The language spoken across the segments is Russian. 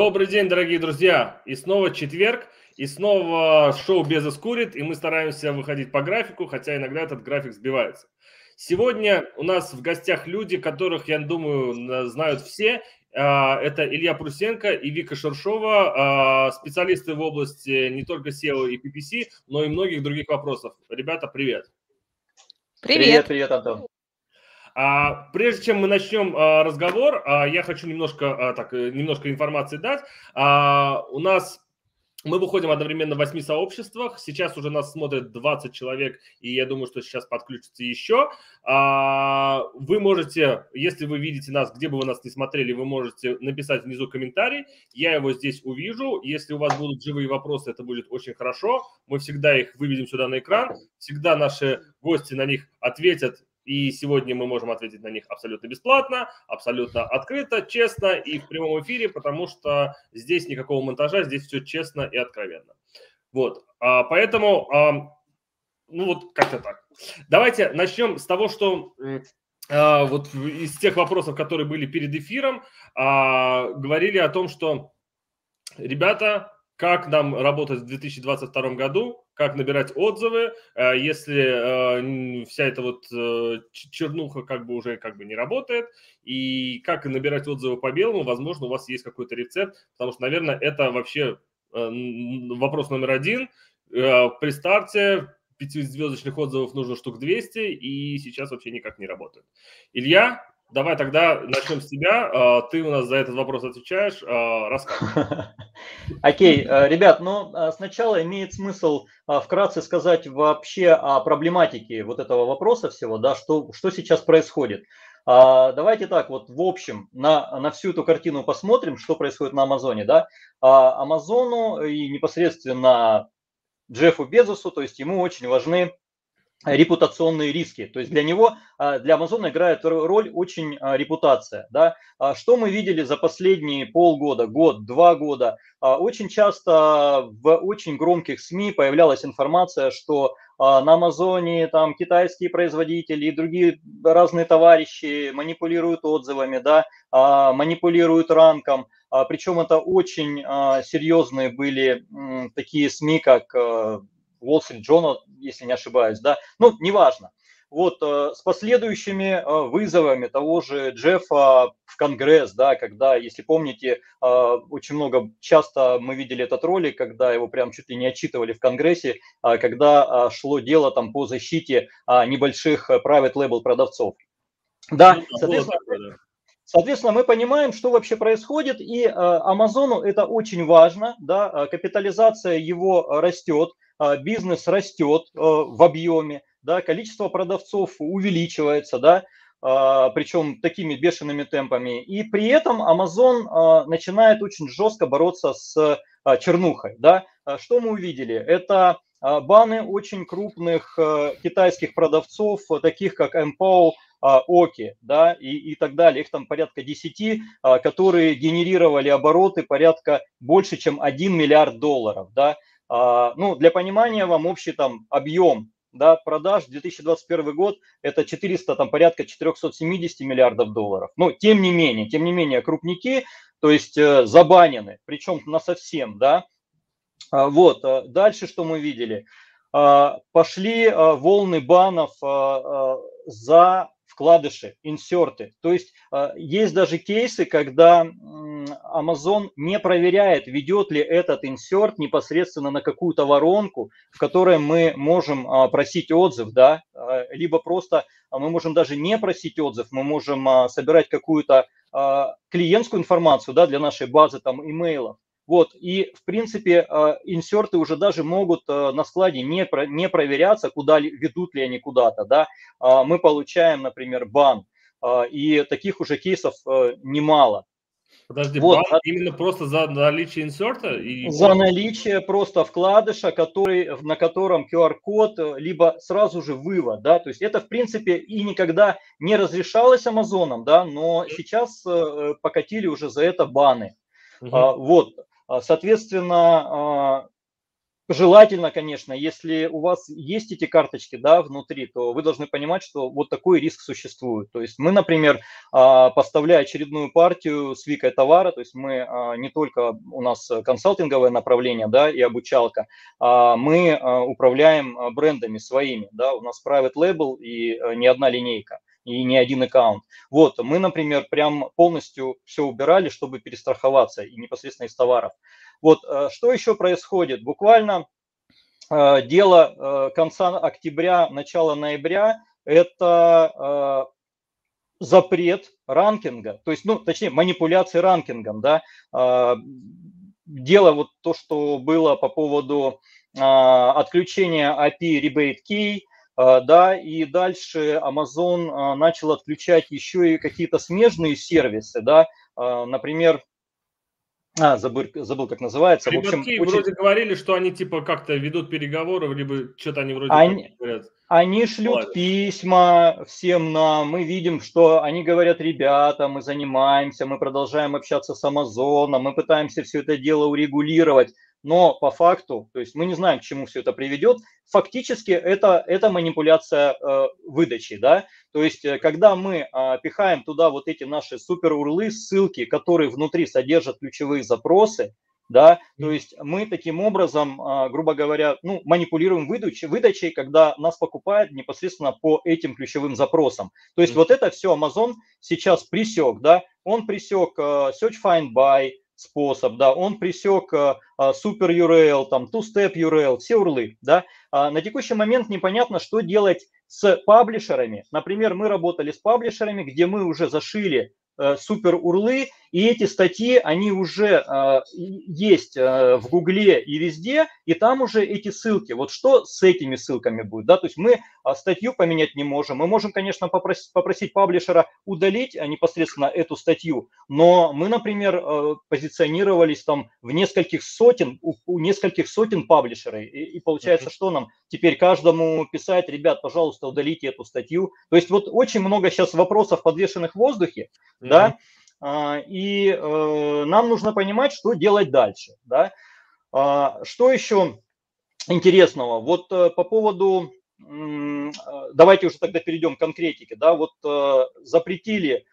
Добрый день, дорогие друзья! И снова четверг, и снова шоу «Безос курит», и мы стараемся выходить по графику, хотя иногда этот график сбивается. Сегодня у нас в гостях люди, которых, я думаю, знают все. Это Илья Прусенко и Вика Шершова, специалисты в области не только SEO и PPC, но и многих других вопросов. Ребята, привет! Привет! Привет, Антон! Прежде чем мы начнем разговор, я хочу немножко информации дать. Мы выходим одновременно в 8 сообществах. Сейчас уже нас смотрят 20 человек, и я думаю, что сейчас подключится еще. Вы можете, если вы видите нас, где бы вы нас ни смотрели, вы можете написать внизу комментарий. Я его здесь увижу. Если у вас будут живые вопросы, это будет очень хорошо. Мы всегда их выведем сюда на экран. Всегда наши гости на них ответят. И сегодня мы можем ответить на них абсолютно бесплатно, абсолютно открыто, честно и в прямом эфире, потому что здесь никакого монтажа, здесь все честно и откровенно. Вот, поэтому, как-то так. Давайте начнем с того, что вот из тех вопросов, которые были перед эфиром, говорили о том, что, ребята, как нам работать в 2022 году, как набирать отзывы, если вся эта вот чернуха уже не работает, и как набирать отзывы по белому, возможно, у вас есть какой-то рецепт, потому что, наверное, это вообще вопрос номер один. При старте 5-звездочных отзывов нужно штук 200, и сейчас вообще никак не работает. Илья, давай тогда начнем с тебя. Ты у нас за этот вопрос отвечаешь. Рассказывай. Окей, ребят, сначала имеет смысл вкратце сказать вообще о проблематике вот этого вопроса всего, да, что сейчас происходит. Давайте так вот в общем на всю эту картину посмотрим, что происходит на Амазоне, да. Амазону и непосредственно Джеффу Безосу, то есть ему очень важны репутационные риски. То есть для него, для Амазона играет роль очень репутация. Да? Что мы видели за последние полгода, год, 2 года? Очень часто в очень громких СМИ появлялась информация, что на Амазоне там китайские производители и другие разные товарищи манипулируют отзывами, да, манипулируют ранком. Причем это очень серьезные были такие СМИ, как Wall Street Journal, если не ошибаюсь, да, неважно. Вот с последующими вызовами того же Джеффа в Конгресс, да, когда, если помните, очень часто мы видели этот ролик, когда его прям чуть ли не отчитывали в Конгрессе, когда шло дело там по защите небольших private label продавцов. Да, соответственно, мы понимаем, что вообще происходит, и Амазону это очень важно, да, капитализация его растет, бизнес растет в объеме, да, количество продавцов увеличивается, да, причем такими бешеными темпами. И при этом Amazon начинает очень жестко бороться с чернухой. Да. Что мы увидели? Это баны очень крупных китайских продавцов, таких как Mpow, Оки, да, и так далее. Их там порядка 10, которые генерировали обороты порядка больше, чем $1 миллиард. Да. Для понимания вам общий там объем, да, продаж 2021 год это порядка 470 миллиардов долларов. Но тем не менее крупники, то есть забанены, причем насовсем, да. Вот, дальше что мы видели? Пошли волны банов за вкладыши, инсерты. То есть есть даже кейсы, когда Amazon не проверяет, ведет ли этот инсерт непосредственно на какую-то воронку, в которой мы можем просить отзыв, да, либо просто мы можем даже не просить отзыв, мы можем собирать какую-то клиентскую информацию, да, для нашей базы там имейлов. Вот, и в принципе инсерты уже даже могут на складе не проверяться, ведут ли они куда-то, да. Мы получаем, например, бан, и таких уже кейсов немало. Подожди, вот. Бан именно просто за наличие инсерта? За наличие просто вкладыша, на котором QR-код, либо сразу же вывод, да, то есть это в принципе и никогда не разрешалось Амазоном, да, но сейчас покатили уже за это баны. Вот, соответственно, желательно, конечно, если у вас есть эти карточки, да, внутри, то вы должны понимать, что вот такой риск существует. То есть мы, например, поставляя очередную партию с викой товара, то есть мы не только у нас консалтинговое направление, да, и обучалка, мы управляем брендами своими, да, у нас private label и не одна линейка и не один аккаунт. Вот, мы, например, прям полностью все убирали, чтобы перестраховаться и непосредственно из товаров. Вот, что еще происходит? Буквально дело конца октября, начала ноября – это запрет ранкинга, то есть, ну, точнее, манипуляции ранкингом, да. Дело вот то, что было по поводу отключения API Rebate Key, да, и дальше Amazon начал отключать еще и какие-то смежные сервисы, да, например, забыл, как называется. В общем, вроде говорили, что они типа как-то ведут переговоры, либо что-то они вроде говорят. Они шлют письма всем нам, мы видим, что они говорят: ребята, мы занимаемся, мы продолжаем общаться с Amazon, мы пытаемся все это дело урегулировать, но по факту, то есть мы не знаем, к чему все это приведет, фактически это манипуляция выдачи, да, то есть когда мы пихаем туда вот эти наши супер урлы, ссылки, которые внутри содержат ключевые запросы, да, то есть мы таким образом, грубо говоря, ну, манипулируем выдачей, когда нас покупают непосредственно по этим ключевым запросам. То есть вот это все Amazon сейчас пресек, да, он пресек Search Find Buy способ, да, он пресек Super URL, там, Two-Step URL, все урлы, да. На текущий момент непонятно, что делать с паблишерами. Например, мы работали с паблишерами, где мы уже зашили супер урлы, и эти статьи, они уже есть в Гугле и везде, и там уже эти ссылки. Вот что с этими ссылками будет, да, то есть мы статью поменять не можем. Мы можем, конечно, попросить паблишера удалить непосредственно эту статью, но мы, например, позиционировались там в нескольких сотен, у нескольких сотен паблишеров, и получается, что нам теперь каждому писать: ребят, пожалуйста, удалите эту статью. То есть вот очень много сейчас вопросов, подвешенных в воздухе, да, и нам нужно понимать, что делать дальше, да. Что еще интересного? Вот по поводу, давайте уже тогда перейдем к конкретике, да, вот запретили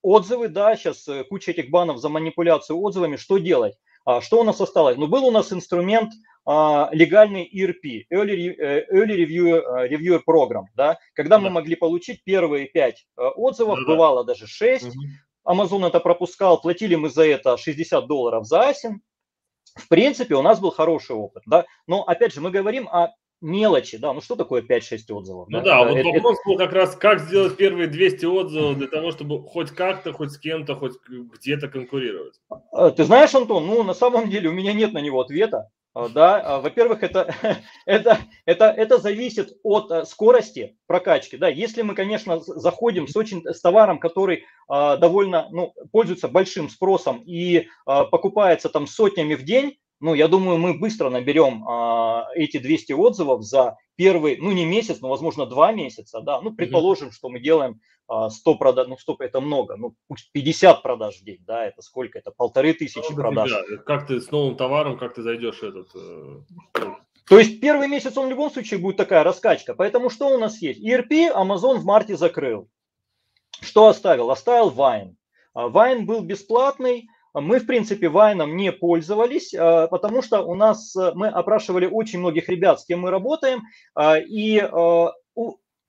отзывы, да, сейчас куча этих банов за манипуляцию отзывами, что делать? Что у нас осталось? Ну, был у нас инструмент легальный ERP, Early Reviewer Program, да, когда мы могли получить первые 5 отзывов, бывало даже 6, Amazon это пропускал, платили мы за это $60 за асин. В принципе, у нас был хороший опыт, да, но опять же мы говорим о мелочи, да, ну что такое 5-6 отзывов? Ну да, вот вопрос был как раз, как сделать первые 200 отзывов для того, чтобы хоть как-то, хоть с кем-то, хоть где-то конкурировать. Ты знаешь, Антон, ну на самом деле у меня нет на него ответа. Да, во-первых, это зависит от скорости прокачки. Да, если мы, конечно, заходим с товаром, который довольно, ну, пользуется большим спросом и покупается там сотнями в день, ну, я думаю, мы быстро наберем эти 200 отзывов за первый, ну, не месяц, но, возможно, 2 месяца, да. Ну, предположим, что мы делаем 100 продаж, ну, 100 это много, ну, 50 продаж в день, да, это сколько? Это 1500 продаж. Да. Как ты с новым товаром, как ты зайдешь этот... То есть первый месяц он в любом случае будет такая раскачка. Поэтому что у нас есть? ERP Amazon в марте закрыл. Что оставил? Оставил Vine. Vine был бесплатный. Мы, в принципе, Vine не пользовались, потому что у нас, мы опрашивали очень многих ребят, с кем мы работаем, и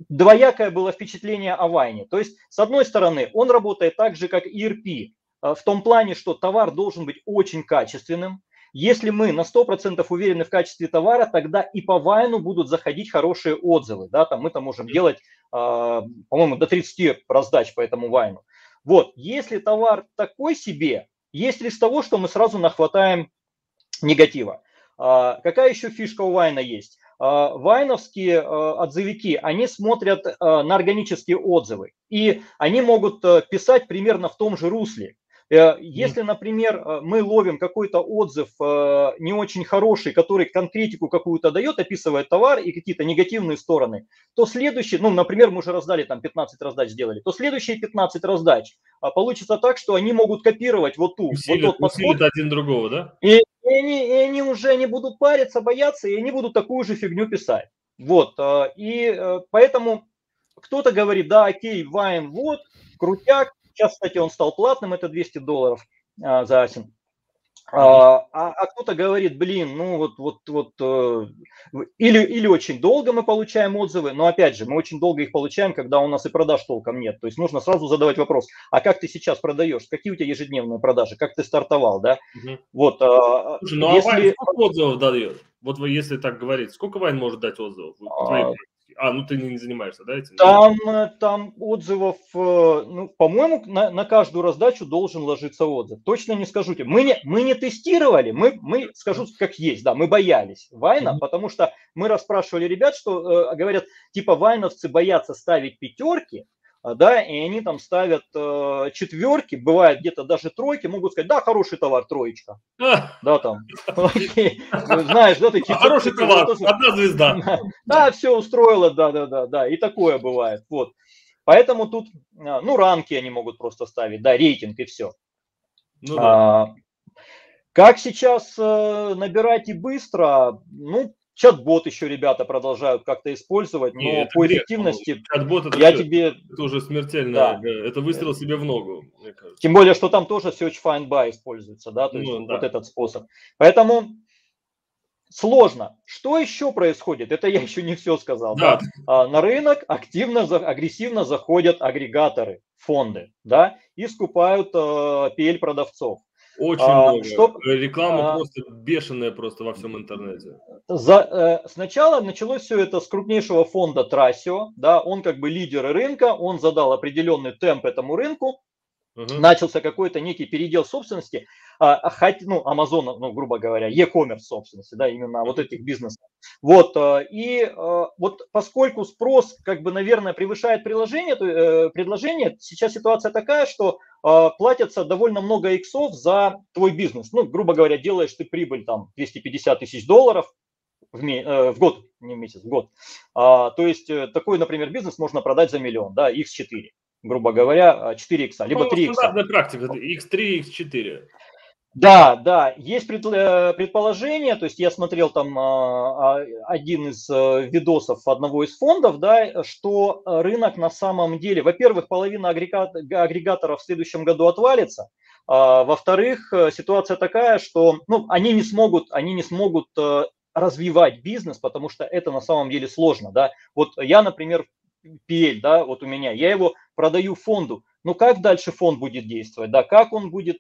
двоякое было впечатление о Vine. То есть, с одной стороны, он работает так же, как ERP, в том плане, что товар должен быть очень качественным. Если мы на 100% уверены в качестве товара, тогда и по Vine будут заходить хорошие отзывы. Да? Там мы-то можем делать, по-моему, до 30 раздач по этому Vine. Вот, если товар такой себе, есть риск того, что мы сразу нахватаем негатива. Какая еще фишка у Vine есть? Вайновские отзывики, они смотрят на органические отзывы, и они могут писать примерно в том же русле. Если, например, мы ловим какой-то отзыв не очень хороший, который конкретику какую-то дает, описывает товар и какие-то негативные стороны, то следующий, ну, например, мы уже раздали, там 15 раздач сделали, то следующие 15 раздач получится так, что они могут копировать вот ту, усилит один другого, да? И они уже не будут париться, бояться, и они будут такую же фигню писать. Вот, и поэтому кто-то говорит, да, окей, Vine, вот, крутяк. Сейчас, кстати, он стал платным, это $200 за асин. А кто-то говорит, блин, ну или очень долго мы получаем отзывы, но опять же, мы очень долго их получаем, когда у нас и продаж толком нет. То есть нужно сразу задавать вопрос, а как ты сейчас продаешь, какие у тебя ежедневные продажи, как ты стартовал, да? Вот. Слушай, ну если... а Вайн сколько отзывов дает? Вот вы, если так говорить, сколько Вайн может дать отзывов? Ну ты не занимаешься, да, этим? Там отзывов, ну, по-моему, на каждую раздачу должен ложиться отзыв. Точно не скажу тебе. Мы не тестировали, мы скажу как есть, да, мы боялись Вайна, потому что мы расспрашивали ребят, что говорят, типа вайновцы боятся ставить пятерки, да, и они там ставят четверки, бывает где-то даже тройки, могут сказать, да, хороший товар, троечка. Да, там, окей, знаешь, да, такие... Хороший товар, одна звезда. Да, все устроило, да, и такое бывает, вот. Поэтому тут, ну, ранки они могут просто ставить, да, рейтинг и все. Ну, да. Как сейчас набирать и быстро, ну, чат-бот еще ребята продолжают как-то использовать, но по эффективности это уже смертельно, да. Это выстрел себе в ногу, мне кажется. Тем более, что там тоже Search Find Buy используется, да, то есть вот этот способ. Поэтому сложно. Что еще происходит? Это я еще не все сказал. Да. На рынок агрессивно заходят агрегаторы, фонды, да, и скупают PL-продавцов. Очень много. Реклама просто бешеная просто во всем интернете. Сначала началось все это с крупнейшего фонда Thrasio, да, он как бы лидер рынка, он задал определенный темп этому рынку, начался какой-то некий передел собственности, ну, Amazon, ну, грубо говоря, e-commerce собственности, да, именно вот этих бизнесов. Вот, и вот поскольку спрос, как бы, наверное, превышает предложение, сейчас ситуация такая, что платятся довольно много иксов за твой бизнес. Ну, грубо говоря, делаешь ты прибыль там $250 тысяч в год, не в месяц, в год. То есть такой, например, бизнес можно продать за $1 миллион, да, x4. Грубо говоря, 4 икса, либо 3 икса. Стандартная практика, x3, x4. Да, есть предположение, то есть я смотрел там один из видосов одного из фондов, да, что рынок на самом деле, во-первых, половина агрегаторов в следующем году отвалится, во-вторых, ситуация такая, что, ну, они не смогут развивать бизнес, потому что это на самом деле сложно, да. Вот я, например, PL, да, вот у меня, я его продаю фонду, но как дальше фонд будет действовать, да, как он будет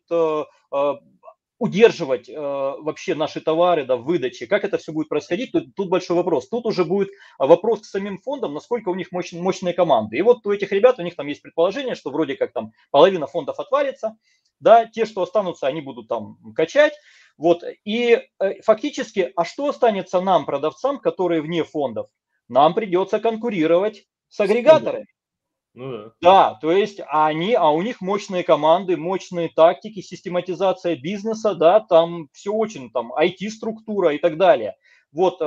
удерживать вообще наши товары, да, в выдаче, как это все будет происходить, тут большой вопрос. Тут уже будет вопрос к самим фондам, насколько у них мощные команды. И вот у этих ребят, у них там есть предположение, что вроде как там половина фондов отвалится, да, те, что останутся, они будут там качать. Вот, и фактически, а что останется нам, продавцам, которые вне фондов? Нам придется конкурировать с агрегаторами. Ну, да, то есть у них мощные команды, мощные тактики, систематизация бизнеса, да, там все очень, там IT-структура и так далее. Вот,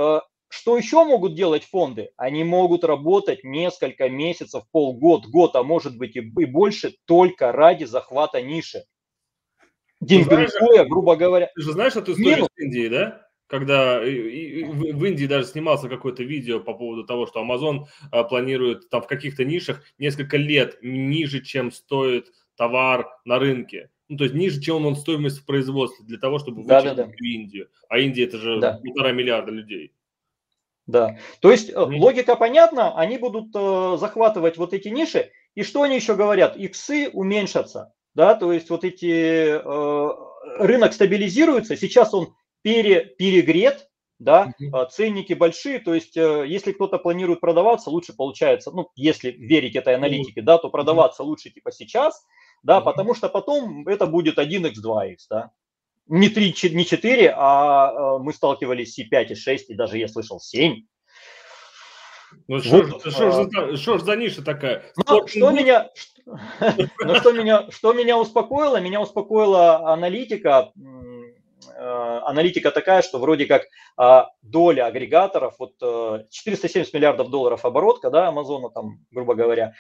что еще могут делать фонды? Они могут работать несколько месяцев, год, а может быть и больше, только ради захвата ниши. Демпингуя, грубо говоря. Ты же знаешь эту историю с Индией, да? Когда в Индии даже снимался какое-то видео по поводу того, что Amazon планирует там в каких-то нишах несколько лет ниже, чем стоит товар на рынке. Ну, то есть ниже, чем он стоимость в производстве для того, чтобы вычислить Индию. А Индия – это же 1,5 миллиарда людей. Да, то есть логика понятна, они будут захватывать вот эти ниши. И что они еще говорят? Иксы уменьшатся. Да, то есть вот эти рынок стабилизируется, сейчас он перегрет, да, ценники большие, то есть если кто-то планирует продаваться, лучше получается, ну, если верить этой аналитике, да, то продаваться лучше типа сейчас, да, потому что потом это будет 1x, 2x, да, не 3, не 4, а мы сталкивались с C5 и 6, и даже я слышал 7. Ну что ж за ниша такая? Что меня успокоило? Меня успокоила аналитика. Аналитика такая, что вроде как доля агрегаторов, вот $470 миллиардов оборот, да, Амазона там, грубо говоря,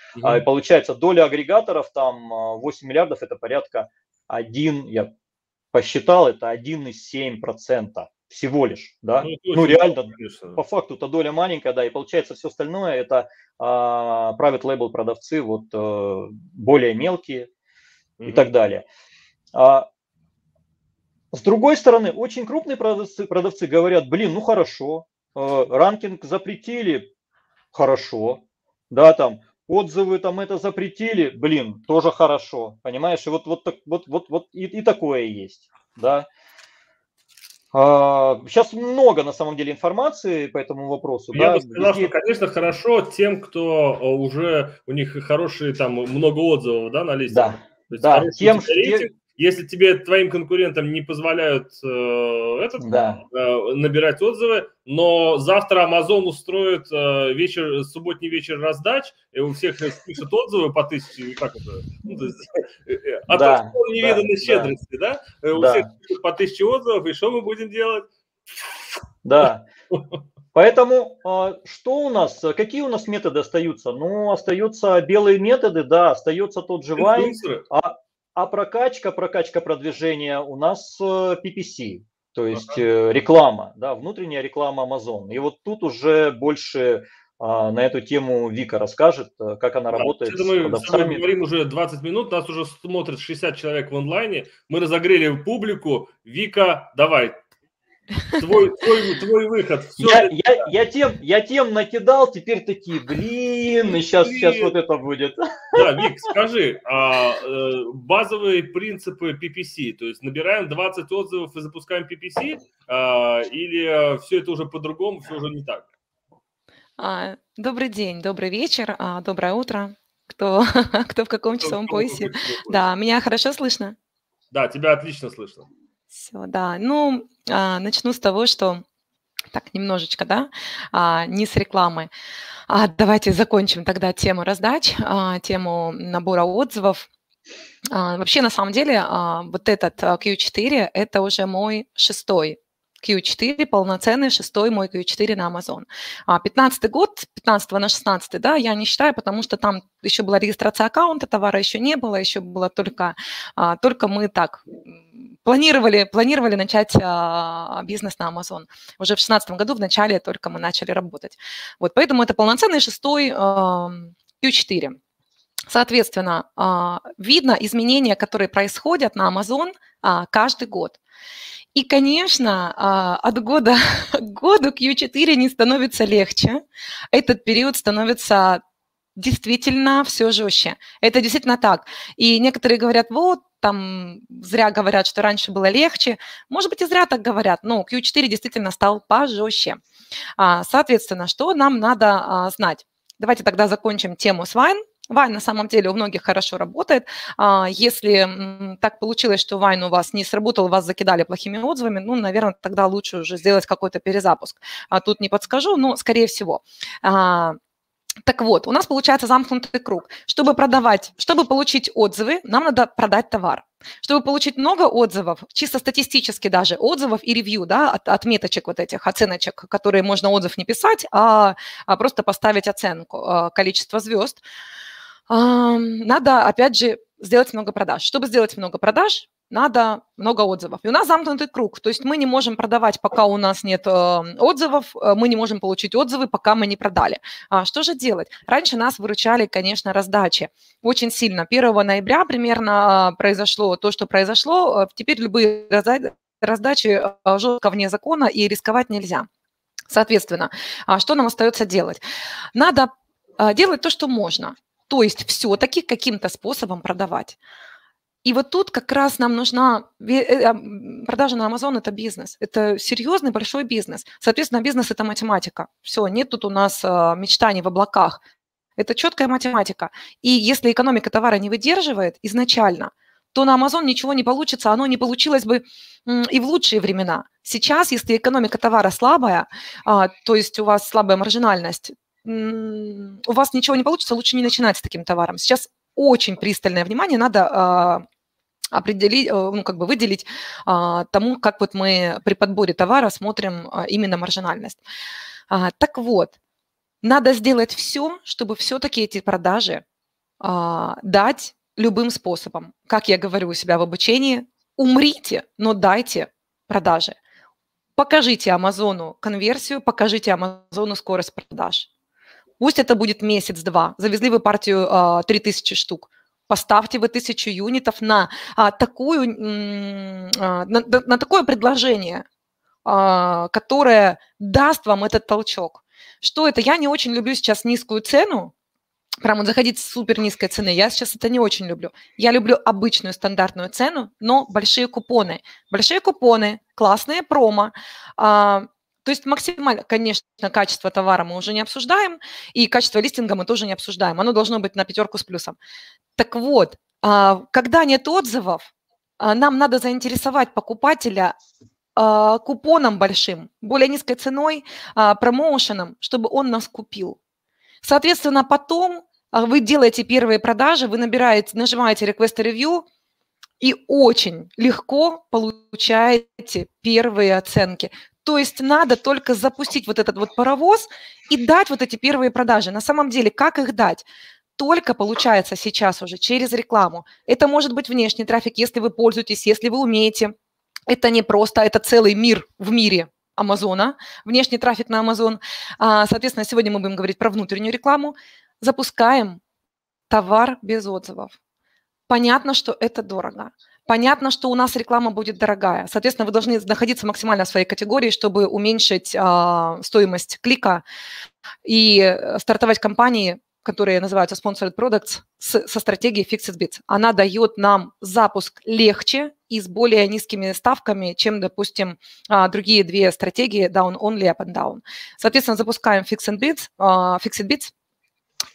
получается доля агрегаторов там 8 миллиардов, это порядка 1, я посчитал, это 1,7% всего лишь, да. Ну, реально, по факту это доля маленькая, да, и получается все остальное это private label продавцы, вот более мелкие и так далее. С другой стороны, очень крупные продавцы говорят, блин, ну хорошо, ранкинг запретили, хорошо, да, там отзывы там это запретили, блин, тоже хорошо, понимаешь, и вот и такое есть, да. Сейчас много на самом деле информации по этому вопросу. Я да, бы сказал, везде... что, конечно, хорошо тем, кто уже, у них хорошие там много отзывов, да, на листинге. Да, То есть да, хороший у тебя рейтинг. Если тебе, твоим конкурентам не позволяют набирать отзывы, но завтра Amazon устроит субботний вечер раздач, и у всех спишут отзывы по 1000, как это? Ну, то есть, от невиданной щедрости, да? У всех спишут по 1000 отзывов, и что мы будем делать? Да. Поэтому что у нас, какие у нас методы остаются? Ну, остаются белые методы, да, остается тот же Vine, а прокачка продвижения у нас PPC, то есть реклама, да, внутренняя реклама Amazon. И вот тут уже больше на эту тему Вика расскажет, как она работает с продавцами. Мы говорим уже 20 минут, нас уже смотрит 60 человек в онлайне, мы разогрели публику. Вика, давай. Твой выход. Я тем накидал, теперь такие, блин, и сейчас вот это будет. Да, Вик, скажи, базовые принципы PPC, то есть набираем 20 отзывов и запускаем PPC, или все это уже по-другому, все уже не так? Добрый день, добрый вечер, доброе утро, кто в каком часовом поясе. Да, меня хорошо слышно? Да, тебя отлично слышно. Все, да. Ну, начну с того, что так немножечко, да, не с рекламы. Давайте закончим тогда тему раздач, тему набора отзывов. Вообще, на самом деле, вот этот Q4 – это уже мой 6-й Q4, полноценный 6-й мой Q4 на Amazon. 15-й год, 15 на 16, да, я не считаю, потому что там еще была регистрация аккаунта, товара еще не было, еще было только мы так планировали начать бизнес на Amazon. Уже в 2016 году в начале только мы начали работать. Вот, поэтому это полноценный 6-й Q4. Соответственно, видно изменения, которые происходят на Amazon каждый год. И, конечно, от года к году Q4 не становится легче. Этот период становится действительно все жестче. Это действительно так. И некоторые говорят, вот, там зря говорят, что раньше было легче. Может быть, и зря так говорят, но Q4 действительно стал пожестче. Соответственно, что нам надо знать? Давайте тогда закончим тему с Vine. Vine на самом деле у многих хорошо работает. Если так получилось, что Vine у вас не сработал, вас закидали плохими отзывами, ну, наверное, тогда лучше уже сделать какой-то перезапуск. Тут не подскажу, но скорее всего. Так вот, у нас получается замкнутый круг. Чтобы получить отзывы, нам надо продать товар. Чтобы получить много отзывов, чисто статистически даже, отзывов и ревью, да, отметочек вот этих, оценочек, которые можно отзыв не писать, а просто поставить оценку, количество звезд, надо, опять же, сделать много продаж. Чтобы сделать много продаж, надо много отзывов. И у нас замкнутый круг, то есть мы не можем продавать, пока у нас нет отзывов, мы не можем получить отзывы, пока мы не продали. Что же делать? Раньше нас выручали, конечно, раздачи очень сильно. 1 ноября примерно произошло то, что произошло. Теперь любые раздачи жестко вне закона и рисковать нельзя. Соответственно, что нам остается делать? Надо делать то, что можно. То есть все-таки каким-то способом продавать. И вот тут как раз нам нужна продажа на Amazon – это бизнес. Это серьезный большой бизнес. Соответственно, бизнес – это математика. Все, нет тут у нас мечтаний в облаках. Это четкая математика. И если экономика товара не выдерживает изначально, то на Amazon ничего не получится. Оно не получилось бы и в лучшие времена. Сейчас, если экономика товара слабая, то есть у вас слабая маржинальность, у вас ничего не получится, лучше не начинать с таким товаром. Сейчас очень пристальное внимание надо определить, ну, как бы выделить тому, как вот мы при подборе товара смотрим именно маржинальность. Так вот, надо сделать все, чтобы все-таки эти продажи дать любым способом. Как я говорю у себя в обучении, умрите, но дайте продажи. Покажите Амазону конверсию, покажите Амазону скорость продаж. Пусть это будет месяц-два. Завезли вы партию 3000 штук. Поставьте вы 1000 юнитов на такое предложение, которое даст вам этот толчок. Что это? Я не очень люблю сейчас низкую цену, прям вот заходить с супер низкой цены. Я сейчас это не очень люблю. Я люблю обычную стандартную цену, но большие купоны. Большие купоны, классные промо. То есть максимально, конечно, качество товара мы уже не обсуждаем, и качество листинга мы тоже не обсуждаем. Оно должно быть на 5 с плюсом. Так вот, когда нет отзывов, нам надо заинтересовать покупателя купоном большим, более низкой ценой, промоушеном, чтобы он нас купил. Соответственно, потом вы делаете первые продажи, вы нажимаете Request a Review и очень легко получаете первые оценки. То есть надо только запустить вот этот вот паровоз и дать вот эти первые продажи. На самом деле, как их дать? Только получается сейчас уже через рекламу. Это может быть внешний трафик, если вы пользуетесь, если вы умеете. Это не просто, это целый мир в мире Амазона, внешний трафик на Амазон. Соответственно, сегодня мы будем говорить про внутреннюю рекламу. Запускаем товар без отзывов. Понятно, что это дорого. Понятно, что у нас реклама будет дорогая. Соответственно, вы должны находиться максимально в своей категории, чтобы уменьшить стоимость клика и стартовать кампании, которые называются Sponsored Products, со стратегией Fixed Bids. Она дает нам запуск легче и с более низкими ставками, чем, допустим, другие две стратегии Down Only, Up and Down. Соответственно, запускаем Fixed Bids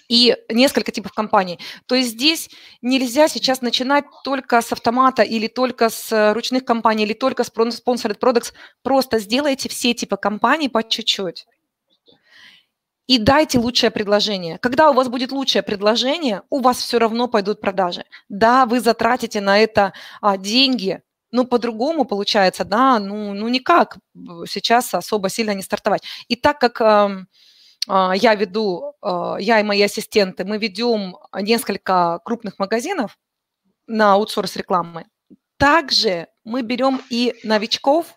и несколько типов компаний. То есть здесь нельзя сейчас начинать только с автомата или только с ручных компаний, или только с Sponsored Products. Просто сделайте все типы компаний по чуть-чуть. И дайте лучшее предложение. Когда у вас будет лучшее предложение, у вас все равно пойдут продажи. Да, вы затратите на это деньги, но по-другому получается, да, ну никак сейчас особо сильно не стартовать. И так как я и мои ассистенты, мы ведем несколько крупных магазинов на аутсорс рекламы, также мы берем и новичков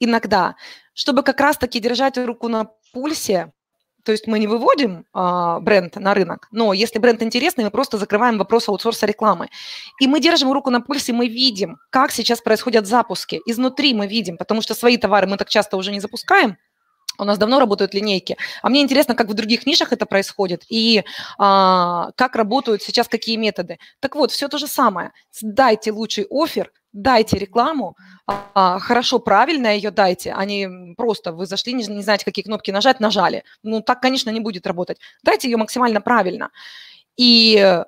иногда, чтобы как раз-таки держать руку на пульсе. То есть мы не выводим бренд на рынок, но если бренд интересный, мы просто закрываем вопрос аутсорса рекламы. И мы держим руку на пульсе, мы видим, как сейчас происходят запуски. Изнутри мы видим, потому что свои товары мы так часто уже не запускаем. У нас давно работают линейки. А мне интересно, как в других нишах это происходит и как работают сейчас, какие методы. Так вот, все то же самое. Дайте лучший оффер, дайте рекламу, хорошо, правильно ее дайте, а не просто вы зашли, не знаете, какие кнопки нажать, нажали. Ну, так, конечно, не будет работать. Дайте ее максимально правильно. И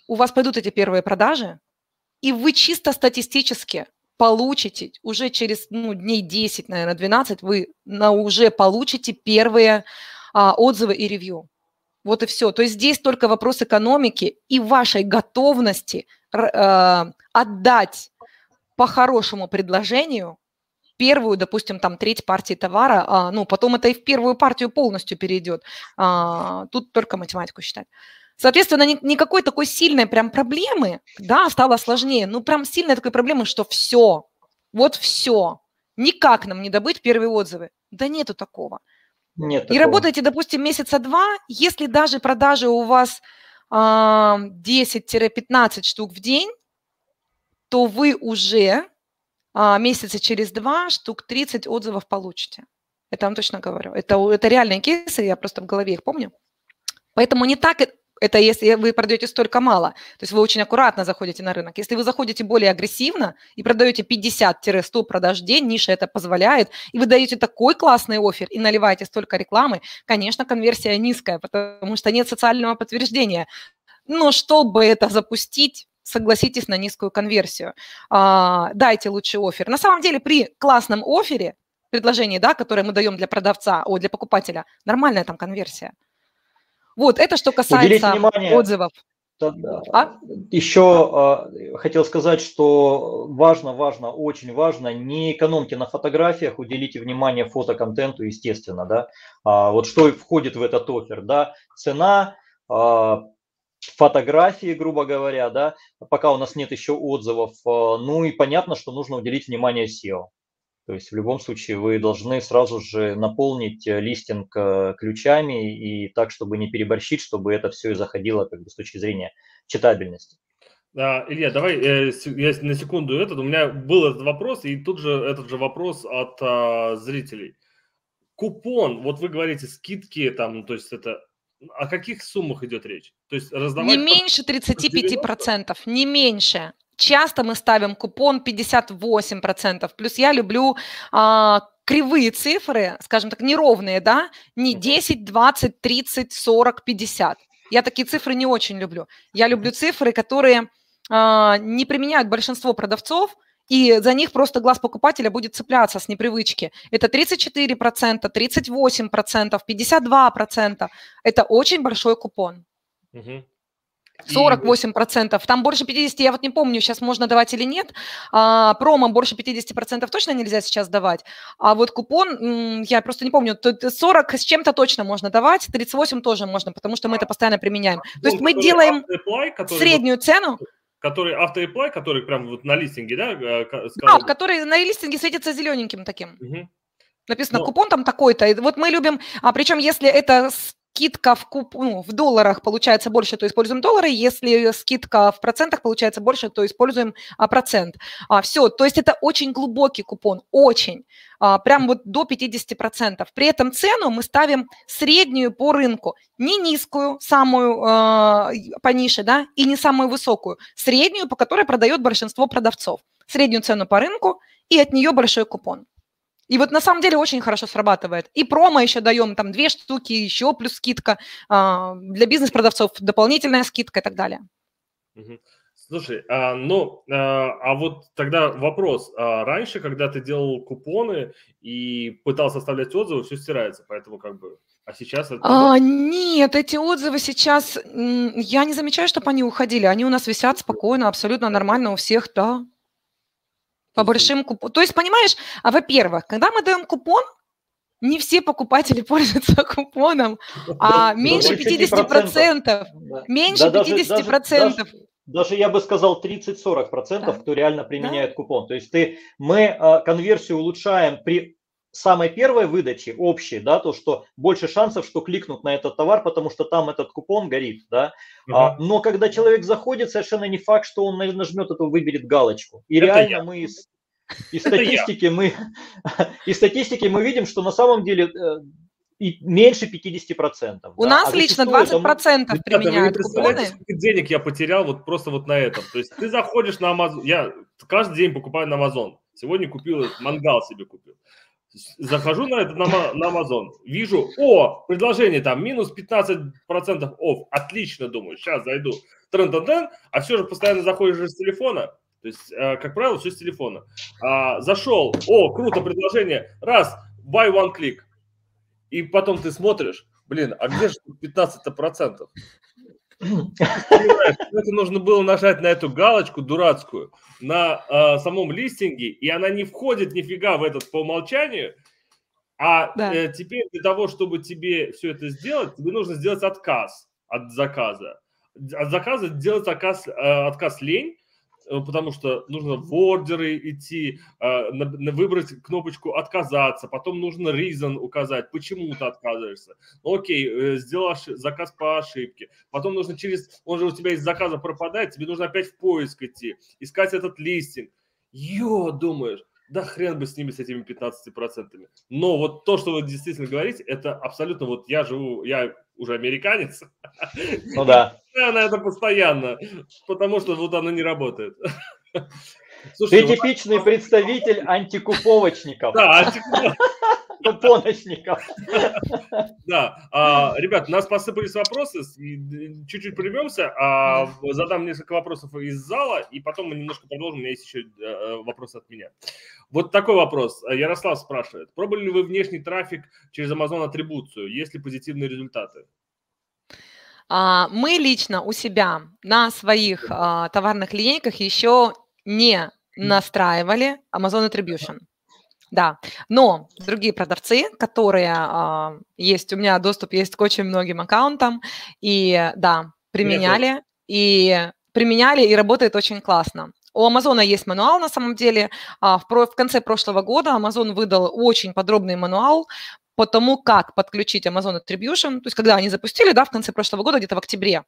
у вас пойдут эти первые продажи, и вы чисто статистически получите уже через дней 10, наверное, 12, вы уже получите первые отзывы и ревью. Вот и все. То есть здесь только вопрос экономики и вашей готовности отдать по хорошему предложению первую, допустим, там треть партии товара, потом это и в первую партию полностью перейдет. Тут только математику считать. Соответственно, никакой такой сильной прям проблемы, да, стало сложнее, прям сильной такой проблемы, что все, вот все, никак нам не добыть первые отзывы. Да нету такого. Нет и такого. Работаете, допустим, месяца 2, если даже продажи у вас 10-15 штук в день, то вы уже месяца через 2 штук 30 отзывов получите. Это вам точно говорю. Это реальные кейсы, я просто в голове их помню. Поэтому не так это, если вы продаете столько мало. То есть вы очень аккуратно заходите на рынок. Если вы заходите более агрессивно и продаете 50-100 продаж в день, ниша это позволяет, и вы даете такой классный оффер и наливаете столько рекламы, конечно, конверсия низкая, потому что нет социального подтверждения. Но чтобы это запустить, согласитесь на низкую конверсию. Дайте лучший оффер. На самом деле при классном оффере, предложении, да, которое мы даем для продавца, для покупателя, нормальная там конверсия. Вот, это что касается отзывов. Еще хотел сказать, что важно, очень важно, не экономьте на фотографиях, уделите внимание фотоконтенту, естественно, да. Вот что входит в этот оффер, да, цена, фотографии, грубо говоря, да, пока у нас нет еще отзывов. Ну и понятно, что нужно уделить внимание SEO. То есть в любом случае вы должны сразу же наполнить листинг ключами и так, чтобы не переборщить, чтобы это все и заходило как бы с точки зрения читабельности. Илья, давай я на секунду у меня был этот вопрос, и тут же этот же вопрос от зрителей. Купон, вот вы говорите, скидки там, то есть это о каких суммах идет речь? То есть Не раздавать меньше 35%, не меньше. Часто мы ставим купон 58%. Плюс я люблю кривые цифры, скажем так, неровные, да, не 10, 20, 30, 40, 50. Я такие цифры не очень люблю. Я люблю цифры, которые не применяют большинство продавцов, и за них просто глаз покупателя будет цепляться с непривычки. Это 34%, 38%, 52%. Это очень большой купон. 48%, там больше 50%, я вот не помню, сейчас можно давать или нет, промо больше 50% точно нельзя сейчас давать, а вот купон, я просто не помню, 40 с чем-то точно можно давать, 38 тоже можно, потому что мы это постоянно применяем. То есть мы делаем среднюю цену. Который автоэплай, который прям вот на листинге, да? Да, который на листинге светится зелененьким таким. Написано, купон там такой-то. И вот мы любим, причем если это скидка в долларах получается больше, то используем доллары. Если скидка в процентах получается больше, то используем процент. Все, то есть это очень глубокий купон, очень. Прям вот до 50%. При этом цену мы ставим среднюю по рынку. Не низкую, самую по нише, да, и не самую высокую. Среднюю, по которой продает большинство продавцов. Среднюю цену по рынку и от нее большой купон. И вот на самом деле очень хорошо срабатывает. И промо еще даем, там 2 штуки, еще плюс скидка. Для бизнес-продавцов дополнительная скидка и так далее. Слушай, вот тогда вопрос. Раньше, когда ты делал купоны и пытался оставлять отзывы, все стирается, поэтому как бы... А сейчас это... Нет, эти отзывы сейчас... Я не замечаю, чтобы они уходили. Они у нас висят спокойно, абсолютно нормально у всех, да. По большим купонам. То есть, понимаешь, во-первых, когда мы даем купон, не все покупатели пользуются купоном, а меньше 50%. Меньше 50%. Даже я бы сказал 30-40%, кто реально применяет купон. То есть мы конверсию улучшаем при самой первой выдаче общей, да, то, что больше шансов, что кликнут на этот товар, потому что там этот купон горит, да. Но когда человек заходит, совершенно не факт, что он нажмет эту, выберет галочку. И это реально мы из статистики мы видим, что на самом деле меньше 50%. У нас лично 20% применяют купоны. Сколько денег я потерял вот просто вот на этом. То есть ты заходишь на Amazon, я каждый день покупаю на Amazon. Сегодня купил мангал себе купил. Захожу на Amazon, вижу, предложение там минус 15% off, отлично, думаю, сейчас зайду, а все же постоянно заходишь же с телефона, то есть, как правило, все с телефона. Зашел, круто, предложение, раз, buy one click, и потом ты смотришь, а где же 15%? Это нужно было нажать на эту галочку дурацкую на самом листинге, и она не входит нифига в этот по умолчанию. Теперь для того, чтобы тебе все это сделать, тебе нужно сделать отказ от заказа. От заказа делать отказ лень, потому что нужно в ордеры идти, выбрать кнопочку «Отказаться», потом нужно reason указать, почему ты отказываешься. Окей, сделал заказ по ошибке. Потом нужно он же у тебя из заказа пропадает, тебе нужно опять в поиск идти, искать этот листинг. Думаешь, да хрен бы с ними, с этими 15%. Но вот то, что вы действительно говорите, это абсолютно, вот я уже американец. Ну да. На это постоянно, потому что вот оно не работает. Слушай, ты типичный представитель антикуповочников. Да, купоночников. Да, ребят, у нас посыпались вопросы, чуть-чуть прервемся, задам несколько вопросов из зала, и потом мы немножко продолжим, у меня есть еще вопросы от меня. Вот такой вопрос. Ярослав спрашивает, пробовали ли вы внешний трафик через Amazon атрибуцию, есть ли позитивные результаты? Мы лично у себя на своих товарных линейках еще не настраивали Amazon Attribution. Да, но другие продавцы, которые есть, у меня доступ есть к очень многим аккаунтам, и да, применяли и работает очень классно. У Амазона есть мануал на самом деле. В конце прошлого года Amazon выдал очень подробный мануал по тому, как подключить Amazon Attribution. То есть когда они запустили, да, в конце прошлого года, где-то в октябре,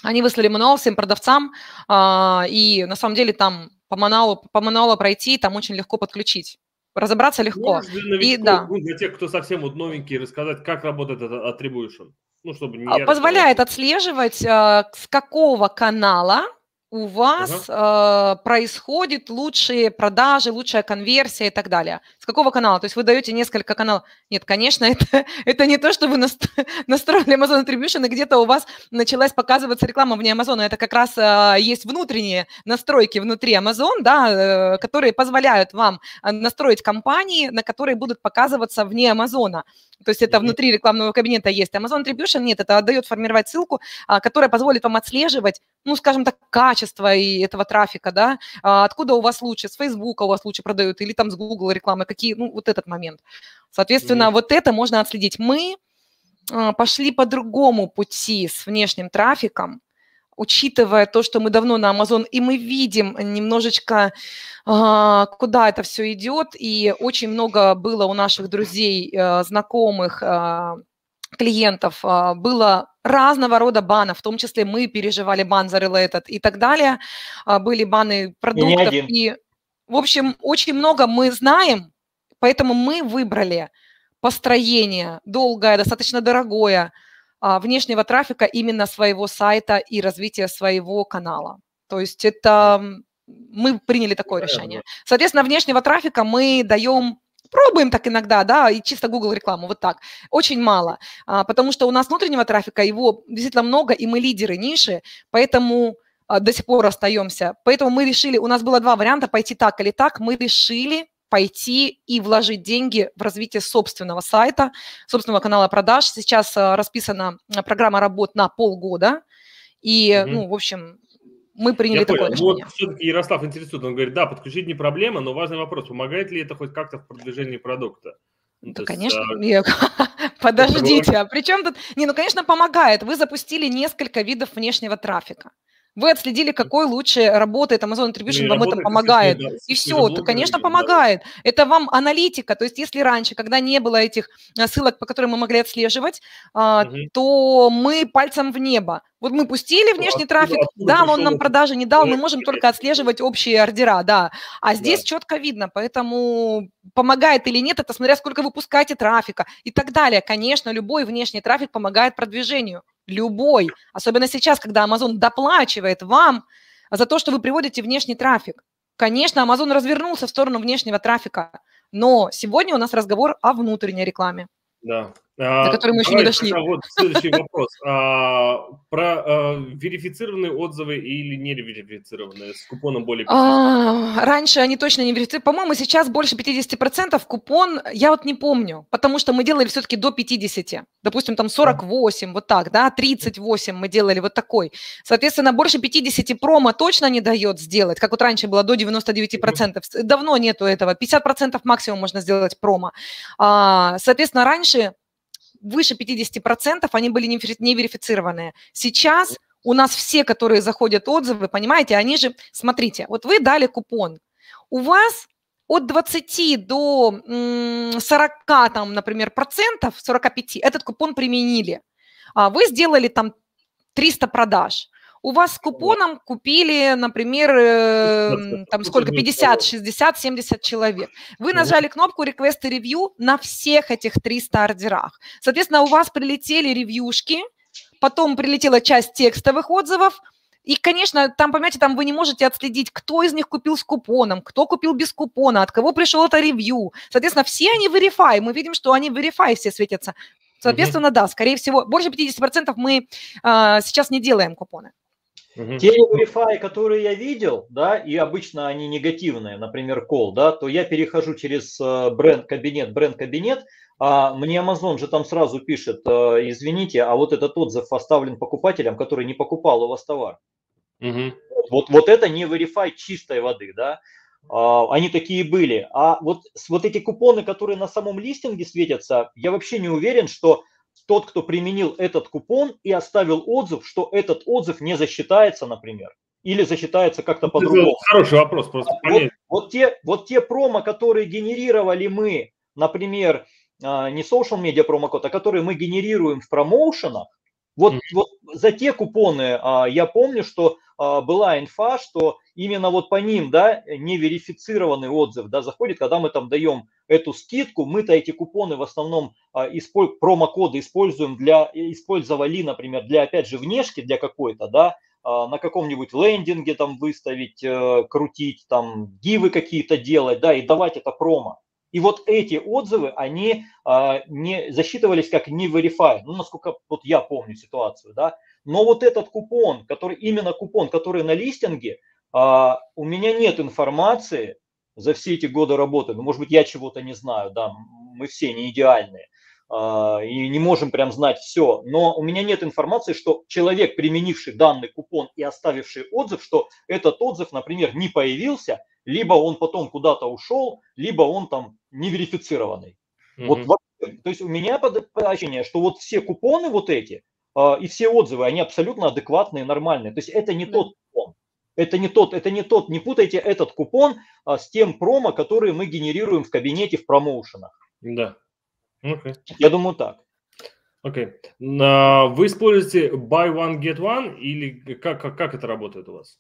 они выслали мануал всем продавцам, и на самом деле там по мануалу пройти, там очень легко подключить. Разобраться легко. Можешь для новичков, для тех, кто совсем вот новенький, рассказать, как работает этот attribution? Ну, чтобы не позволяет отслеживать, с какого канала у вас происходит лучшие продажи, лучшая конверсия и так далее. С какого канала? То есть вы даете несколько каналов. Нет, конечно, это не то, что вы настроили Amazon Attribution, и где-то у вас началась показываться реклама вне Амазона. Это как раз есть внутренние настройки внутри Amazon, да, которые позволяют вам настроить кампании, на которые будут показываться вне Амазона. То есть это внутри рекламного кабинета есть. Amazon Attribution нет, это дает формировать ссылку, которая позволит вам отслеживать, ну, скажем так, качество и этого трафика, да, откуда у вас лучше, с Facebook у вас лучше продают или там с Google рекламы, какие, ну, вот этот момент. Соответственно, вот это можно отследить. Мы пошли по другому пути с внешним трафиком, учитывая то, что мы давно на Amazon, и мы видим немножечко, куда это все идет, и очень много было у наших друзей, знакомых, клиентов, было разного рода банов, в том числе мы переживали бан за Related и так далее, были баны продуктов, и, в общем, очень много мы знаем, поэтому мы выбрали построение долгое, достаточно дорогое, внешнего трафика именно своего сайта и развития своего канала. То есть это мы приняли такое решение. Соответственно, внешнего трафика мы даем, пробуем так иногда, да, и чисто Google рекламу, вот так, очень мало, потому что у нас внутреннего трафика, его действительно много, и мы лидеры ниши, поэтому до сих пор остаемся. Поэтому мы решили, у нас было два варианта, пойти так или так, мы решили пойти и вложить деньги в развитие собственного сайта, собственного канала продаж. Сейчас расписана программа работ на полгода, и, ну, в общем, мы приняли такое решение. Вот все-таки Ярослав интересует, он говорит, да, подключить не проблема, но важный вопрос, помогает ли это хоть как-то в продвижении продукта? Да, конечно. Подождите, а при чем тут? Не, ну, конечно, помогает. Вы запустили несколько видов внешнего трафика. Вы отследили, какой лучше работает Amazon Attribution, вам это помогает. И все, это, конечно, помогает. Это вам аналитика. То есть если раньше, когда не было этих ссылок, по которым мы могли отслеживать, то мы пальцем в небо. Вот мы пустили внешний трафик, дал он нам продажи, не дал, мы можем только отслеживать общие ордера, да. А здесь четко видно, поэтому помогает или нет, это смотря сколько вы пускаете трафика и так далее. Конечно, любой внешний трафик помогает продвижению. Любой. Особенно сейчас, когда Amazon доплачивает вам за то, что вы приводите внешний трафик. Конечно, Amazon развернулся в сторону внешнего трафика, но сегодня у нас разговор о внутренней рекламе. Да. До которой мы еще не дошли. Вот следующий вопрос. Про верифицированные отзывы или не верифицированные с купоном более 50%? Раньше они точно не верифицировали. По-моему, сейчас больше 50% купон, я вот не помню, потому что мы делали все-таки до 50. Допустим, там 48, вот так, да, 38 мы делали вот такой. Соответственно, больше 50 промо точно не дает сделать, как вот раньше было до 99%. Давно нету этого. 50% максимум можно сделать промо. Соответственно, раньше выше 50% они были не верифицированные. Сейчас у нас все, которые заходят отзывы, понимаете, они же, смотрите, вот вы дали купон, у вас от 20 до 40, там, например, процентов, 45, этот купон применили. Вы сделали там 300 продаж. У вас с купоном купили, например, там сколько, 50, 60, 70 человек. Вы нажали кнопку Request a Review на всех этих 300 ордерах. Соответственно, у вас прилетели ревьюшки, потом прилетела часть текстовых отзывов, и, конечно, там, понимаете, там вы не можете отследить, кто из них купил с купоном, кто купил без купона, от кого пришел это ревью. Соответственно, все они Verify, мы видим, что они Verify все светятся. Соответственно, да, скорее всего, больше 50% мы сейчас не делаем купоны. Те Verify, которые я видел, да, и обычно они негативные, например, call, да, то я перехожу через бренд-кабинет, мне Amazon же там сразу пишет, извините, а вот этот отзыв оставлен покупателям, который не покупал у вас товар. Вот это не Verify чистой воды, да, они такие были. А вот эти купоны, которые на самом листинге светятся, я вообще не уверен, что тот, кто применил этот купон и оставил отзыв, что этот отзыв не засчитается, например, или засчитается как-то по-другому. Хороший вопрос, просто понять. Вот те промо, которые генерировали мы, например, не social media промокод, а которые мы генерируем в промоушенах, вот за те купоны я помню, что была инфа, что именно вот по ним, да, неверифицированный отзыв, да, заходит, когда мы там даем эту скидку, мы-то эти купоны в основном промокоды использовали, например, для, опять же, внешки, для какой-то, да, на каком-нибудь лендинге там выставить, крутить, там гивы какие-то делать, да, и давать это промо. И вот эти отзывы, они не засчитывались как не verify, ну, насколько вот я помню ситуацию, да. Но вот этот купон, именно купон, который на листинге, у меня нет информации за все эти годы работы, ну, может быть, я чего-то не знаю, да, мы все не идеальные, и не можем прям знать все, но у меня нет информации, что человек, применивший данный купон и оставивший отзыв, что этот отзыв, например, не появился, либо он потом куда-то ушел, либо он там неверифицированный. Вот, то есть у меня ощущение, что вот все купоны вот эти и все отзывы, они абсолютно адекватные, нормальные. То есть это не тот купон. Это не тот, не путайте этот купон с тем промо, который мы генерируем в кабинете в промоушенах. Да. Okay. Я думаю так. Окей. Вы используете buy one, get one или как это работает у вас?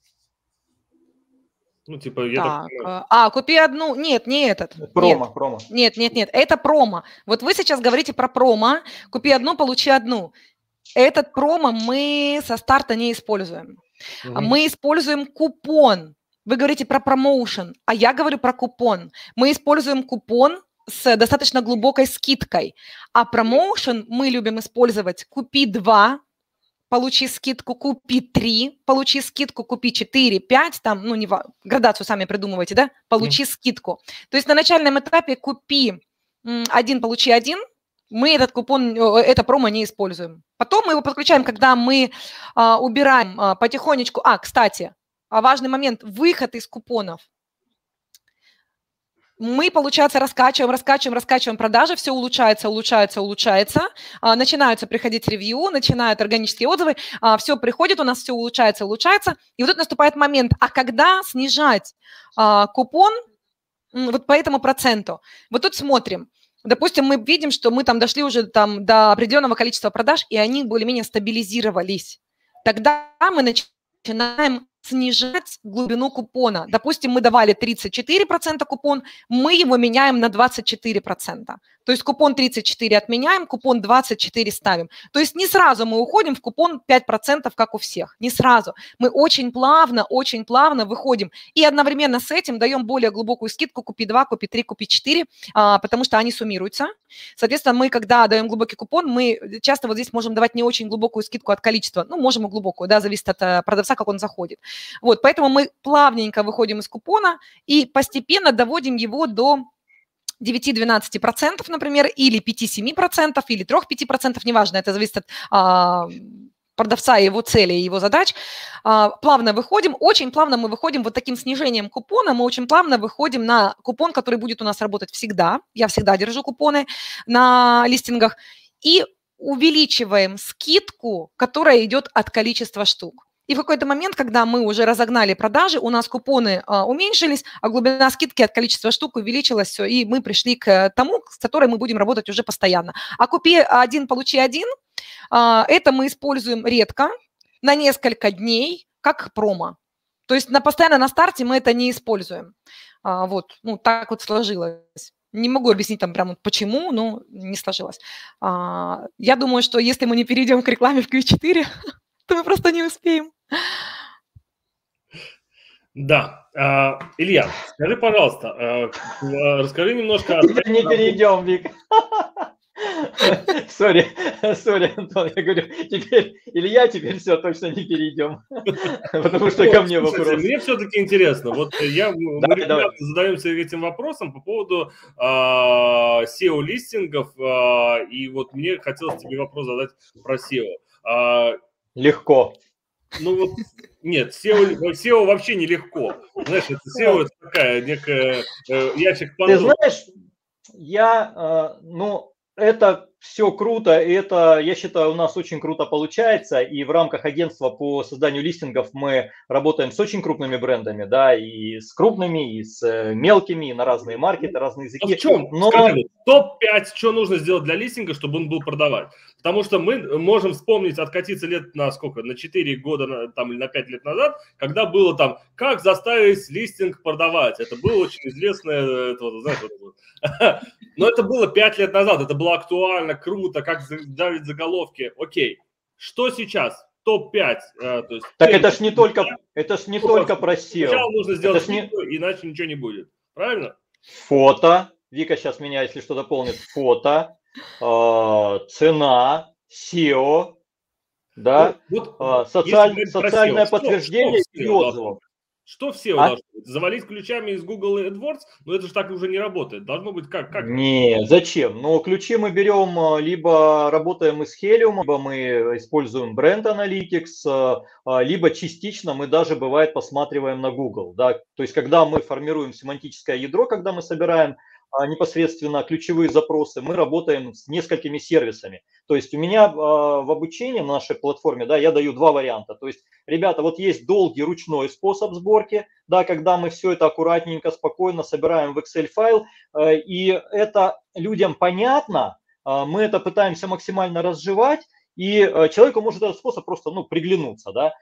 Ну, типа, я так понимаю. Купи одну. Нет, не этот. Промо. Нет, это промо. Вот вы сейчас говорите про промо. Купи одну, получи одну. Этот промо мы со старта не используем. Мы используем купон. Вы говорите про промоушен, а я говорю про купон. Мы используем купон с достаточно глубокой скидкой. А промоушен мы любим использовать купи 2, получи скидку, купи 3, получи скидку, купи 4, 5, там, ну, не градацию сами придумывайте, да, получи скидку. То есть на начальном этапе купи 1, получи 1, мы этот купон, это промо не используем. Потом мы его подключаем, когда мы убираем потихонечку. Кстати, важный момент, выход из купонов. Мы, получается, раскачиваем продажи, все улучшается, начинаются приходить ревью, начинают органические отзывы, все приходит, у нас все улучшается. И вот тут наступает момент, когда снижать купон вот по этому проценту? Вот тут смотрим. Допустим, мы видим, что мы там дошли уже там до определенного количества продаж, и они более-менее стабилизировались. Тогда мы начинаем снижать глубину купона. Допустим, мы давали 34% купон, мы его меняем на 24%. То есть купон 34 отменяем, купон 24 ставим. То есть не сразу мы уходим в купон 5%, как у всех. Не сразу. Мы очень плавно выходим. И одновременно с этим даем более глубокую скидку купи 2, купи 3, купи 4, потому что они суммируются. Соответственно, мы, когда даем глубокий купон, мы часто вот здесь можем давать не очень глубокую скидку от количества. Ну, можем и глубокую, да, зависит от продавца, как он заходит. Вот, поэтому мы плавненько выходим из купона и постепенно доводим его до 9-12%, например, или 5-7%, или 3-5%, неважно, это зависит от продавца и его цели, и его задач. Плавно выходим, очень плавно мы выходим вот таким снижением купона, мы очень плавно выходим на купон, который будет у нас работать всегда. Я всегда держу купоны на листингах. И увеличиваем скидку, которая идет от количества штук. И в какой-то момент, когда мы уже разогнали продажи, у нас купоны уменьшились, а глубина скидки от количества штук увеличилась, все, и мы пришли к тому, с которой мы будем работать уже постоянно. А купи 1, получи 1, это мы используем редко, на несколько дней, как промо. То есть постоянно на старте мы это не используем. Вот, ну, так вот сложилось. Не могу объяснить там прямо почему, но не сложилось. Я думаю, что если мы не перейдем к рекламе в Q4, то мы просто не успеем. Да. Илья, скажи, пожалуйста, расскажи немножко... Не перейдем, Вик. Сори, Антон, я говорю, Илья, теперь все, точно не перейдем, потому что ко мне вопрос. Мне все-таки интересно, вот мы регулярно задаемся этим вопросом по поводу SEO-листингов, и вот мне хотелось тебе вопрос задать про SEO. Легко. Ну вот, нет, SEO вообще нелегко. Знаешь, это SEO это такая некая ящик Пандоры. Ты знаешь, это все круто, это, я считаю, у нас очень круто получается, и в рамках агентства по созданию листингов мы работаем с очень крупными брендами, да, и с крупными, и с мелкими, и на разные маркеты, разные языки. В чем, скажи, топ-5, что нужно сделать для листинга, чтобы он был продавать? Потому что мы можем вспомнить, откатиться лет на сколько, на 4 года там, или на 5 лет назад, когда было там, как заставить листинг продавать. Это было очень известное, но это было 5 лет назад, это было актуально, круто, как давить заголовки. Окей, что сейчас? Топ-5. Так это ж не только про SEO. Сначала нужно сделать видео, иначе ничего не будет. Правильно? Фото. Вика сейчас меня, если что, дополнит. Фото, цена, SEO, да, социальное подтверждение и отзывов. Что в SEO должно быть? Завалить ключами из Google AdWords? Но это же так уже не работает. Должно быть как? Не, зачем? Ну, ключи мы берем, либо работаем из Helium, либо мы используем Brand Analytics, либо частично мы даже, бывает, посматриваем на Google. Да? То есть, когда мы формируем семантическое ядро, когда мы собираем непосредственно ключевые запросы, мы работаем с несколькими сервисами. То есть у меня в обучении на нашей платформе, да, я даю два варианта. То есть, ребята, вот есть долгий ручной способ сборки, да, когда мы все это аккуратненько, спокойно собираем в Excel файл, и это людям понятно, мы это пытаемся максимально разжевать, и человеку может этот способ просто приглянуться, да.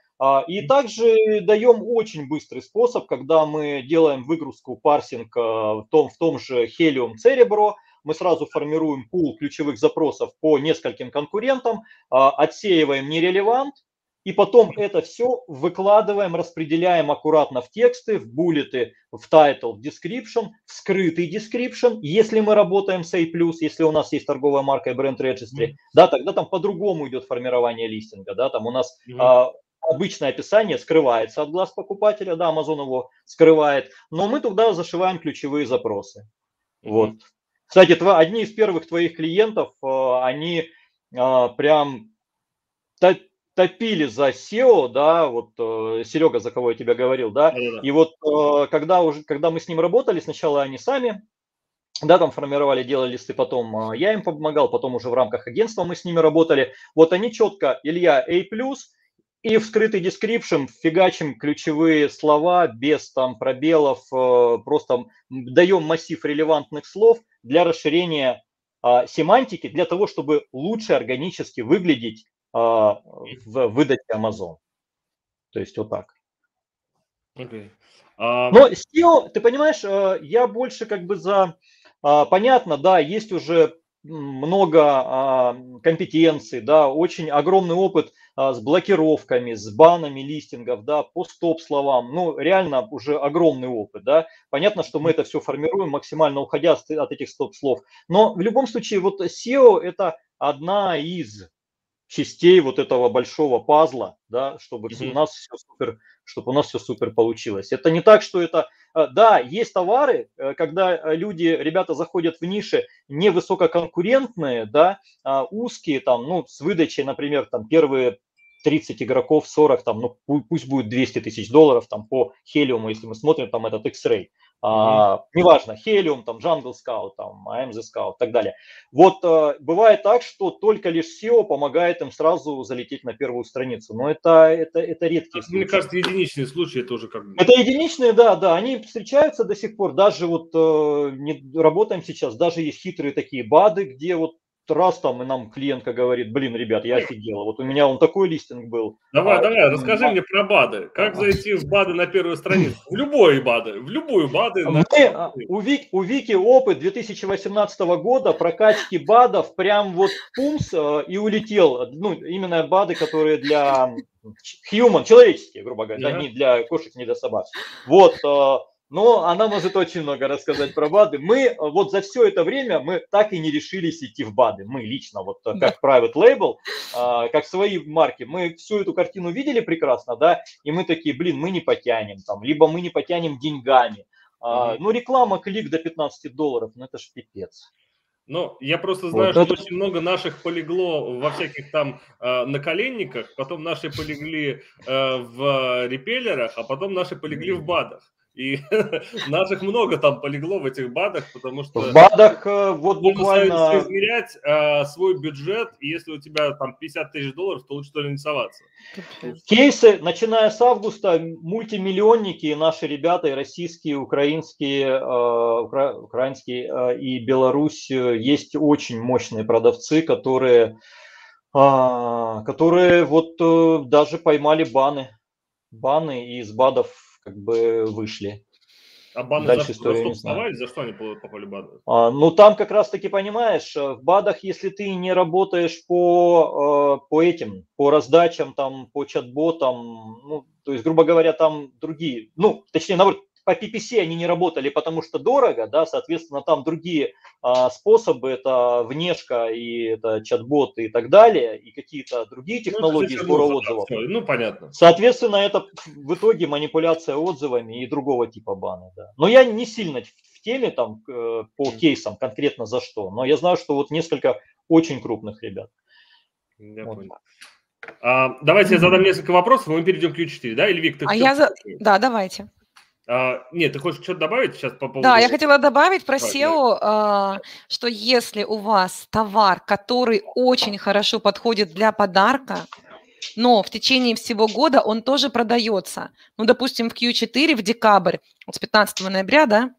И также даем очень быстрый способ, когда мы делаем выгрузку, парсинг в том же Helium Cerebro, мы сразу формируем пул ключевых запросов по нескольким конкурентам, отсеиваем нерелевант, и потом это все выкладываем, распределяем аккуратно в тексты, в буллеты, в title, в description, в скрытый description. Если мы работаем с A+, если у нас есть торговая марка и бренд registry, да, тогда там по-другому идет формирование листинга, да, там у нас обычное описание скрывается от глаз покупателя, да, Amazon его скрывает, но мы туда зашиваем ключевые запросы. Вот. Кстати, одни из первых твоих клиентов, они прям топили за SEO, да, вот Серега, за кого я тебе говорил, да, и вот когда мы с ним работали, сначала они сами, да, там формировали, делали листы, потом я им помогал, потом уже в рамках агентства мы с ними работали, вот они четко, Илья, A+, и в скрытый description фигачим ключевые слова без там пробелов, просто даем массив релевантных слов для расширения семантики, для того, чтобы лучше органически выглядеть в выдаче Amazon. То есть вот так. Okay. Но SEO, ты понимаешь, я больше как бы за... Понятно, да, есть уже много компетенций, да, очень огромный опыт с блокировками, с банами листингов, да, по стоп-словам, ну, реально уже огромный опыт, да. Понятно, что мы это все формируем, максимально уходя от этих стоп-слов, но в любом случае вот SEO – это одна из частей вот этого большого пазла, да, чтобы у нас все супер получилось. Это не так, что это... Да, есть товары, когда ребята заходят в ниши невысококонкурентные, да, узкие, там, ну, с выдачей, например, там, первые 30 игроков, 40, там, ну, пусть будет 200 тысяч долларов, там, по Helium, если мы смотрим, там, этот X-Ray. Неважно, Helium, там, Jungle Scout, там, AMZ Scout и так далее. Вот бывает так, что только лишь SEO помогает им сразу залететь на первую страницу, но это редкие случаи. Мне кажется, единичные случаи это уже как бы... Это единичные, да, они встречаются до сих пор, даже вот не работаем сейчас, даже есть хитрые такие БАДы, где вот раз там и нам клиентка говорит, блин, ребят, я офигела, вот у меня он такой листинг был. Давай, расскажи мне про БАДы. Как зайти в БАДы на первую страницу? В любую БАДы. У Вики опыт 2018 года прокачки БАДов прям вот пумс и улетел. Ну, именно БАДы, которые для human, человеческие, грубо говоря, да, не для кошек, не для собак. Вот. Но она может очень много рассказать про БАДы. Мы вот за все это время мы так и не решились идти в БАДы. Мы лично, вот как private label, как свои марки, мы всю эту картину видели прекрасно, да, и мы такие, блин, мы не потянем там, либо мы не потянем деньгами. Ну, реклама, клик до $15, ну это ж пипец. Ну, я просто знаю, вот что очень много наших полегло во всяких там наколенниках, потом наши полегли в репеллерах, а потом наши полегли в БАДах. И наших много там полегло в этих БАДах, потому что... В БАДах вот буквально... Можно измерять свой бюджет, и если у тебя там 50 тысяч долларов, то лучше туда не соваться. Кейсы, начиная с августа, мультимиллионники, наши ребята, и российские, украинские, и Беларусь, есть очень мощные продавцы, которые вот даже поймали баны и из БАДов как бы вышли. А баны дальше за что вставали? За что они попали баны? Ну, там как раз-таки, понимаешь, в БАДах, если ты не работаешь по раздачам, там, по чат-ботам, ну, то есть, грубо говоря, там другие, ну, точнее, наоборот, по PPC они не работали, потому что дорого, да, соответственно, там другие способы, это внешка и это чат-бот и так далее, и какие-то другие технологии сбора отзывов. Ну, понятно. Соответственно, это в итоге манипуляция отзывами и другого типа баны, да. Но я не сильно в теме там по кейсам конкретно за что, но я знаю, что вот несколько очень крупных ребят. Я понял. Давайте я задам несколько вопросов, и мы перейдем к Q4, да? Или Вик, ты Да, давайте. Нет, ты хочешь что-то добавить сейчас по поводу... Да, я хотела добавить про SEO, что если у вас товар, который очень хорошо подходит для подарка, но в течение всего года он тоже продается. Ну, допустим, в Q4 в декабрь, вот с 15 ноября, да,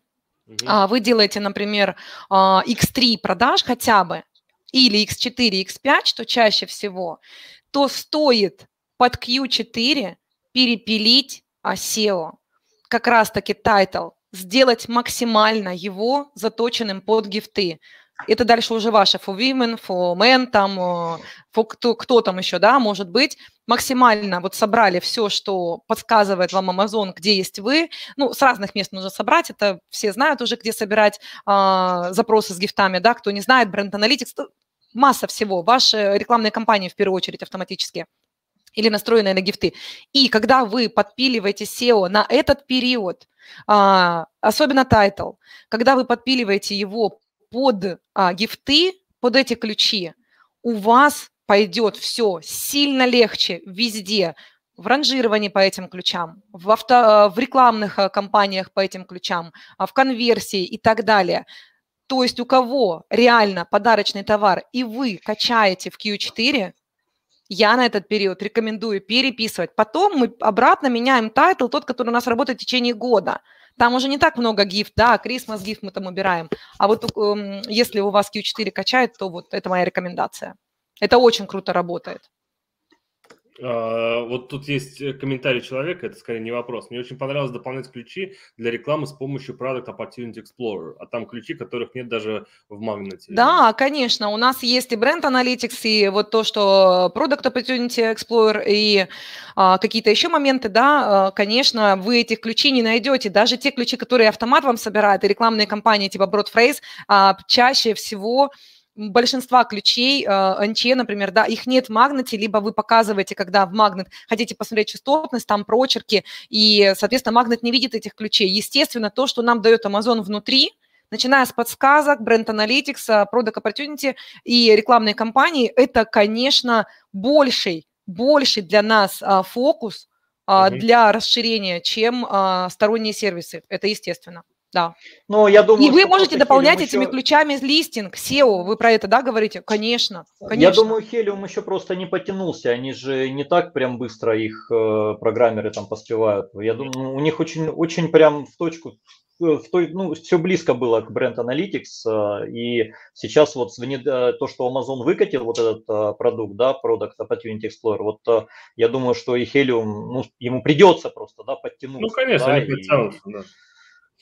вы делаете, например, X3 продаж хотя бы, или X4, X5, что чаще всего, то стоит под Q4 перепилить SEO. Как раз-таки тайтл, сделать максимально его заточенным под гифты. Это дальше уже ваше for women, for men, там, for кто там еще, да, может быть. Максимально вот собрали все, что подсказывает вам Amazon, где есть вы. Ну, с разных мест нужно собрать, это все знают уже, где собирать запросы с гифтами, да, кто не знает, Brand Analytics, масса всего. Ваши рекламные кампании в первую очередь автоматически. Или настроенные на гифты. И когда вы подпиливаете SEO на этот период, особенно тайтл, когда вы подпиливаете его под гифты, под эти ключи, у вас пойдет все сильно легче везде, в ранжировании по этим ключам, в рекламных кампаниях по этим ключам, в конверсии и так далее. То есть у кого реально подарочный товар, и вы качаете в Q4, я на этот период рекомендую переписывать. Потом мы обратно меняем тайтл, тот, который у нас работает в течение года. Там уже не так много гифт, да, Christmas гифт мы там убираем. А вот если у вас Q4 качает, то вот это моя рекомендация. Это очень круто работает. Вот тут есть комментарий человека, это скорее не вопрос. Мне очень понравилось дополнять ключи для рекламы с помощью Product Opportunity Explorer, а там ключи, которых нет даже в Магнете. Да, конечно, у нас есть и Brand Analytics, и вот то, что Product Opportunity Explorer, и какие-то еще моменты, да, конечно, вы этих ключей не найдете. Даже те ключи, которые автомат вам собирает, и рекламные кампании типа Broadphrase, чаще всего... Большинства ключей, NC, например, да, их нет в Магнете, либо вы показываете, когда в Магнет хотите посмотреть частотность, там прочерки, и, соответственно, Магнет не видит этих ключей. Естественно, то, что нам дает Amazon внутри, начиная с подсказок, Brand Analytics, Product Opportunity и рекламные кампании, это, конечно, больший для нас фокус для расширения, чем сторонние сервисы. Это естественно. Да. Но я думаю, и вы можете дополнять этими ключами листинг, SEO. Вы про это, да, говорите? Конечно. Я думаю, Helium еще просто не потянулся. Они же не так прям быстро их программеры там поспевают. Я думаю, у них очень прям в точку, все близко было к Brand Analytics. И сейчас вот то, что Amazon выкатил вот этот продукт, да, Product Opportunity Explorer, вот я думаю, что и Helium, ему придется просто, да, подтянуться. Ну, конечно, они подтянутся, да.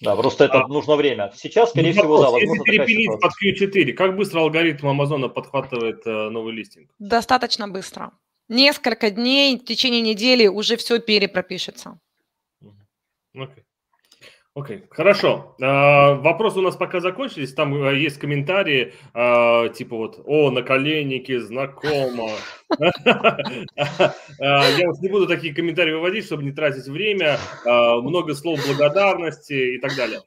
Да, просто это нужно время. Сейчас, скорее всего, да, возможно, если перепилить под Q4, как быстро алгоритм Амазона подхватывает новый листинг? Достаточно быстро. Несколько дней, в течение недели уже все перепропишется. Окей, хорошо. Вопросы у нас пока закончились. Там есть комментарии, типа вот, наколенники, знакомо. Я не буду такие комментарии выводить, чтобы не тратить время. Много слов благодарности и так далее.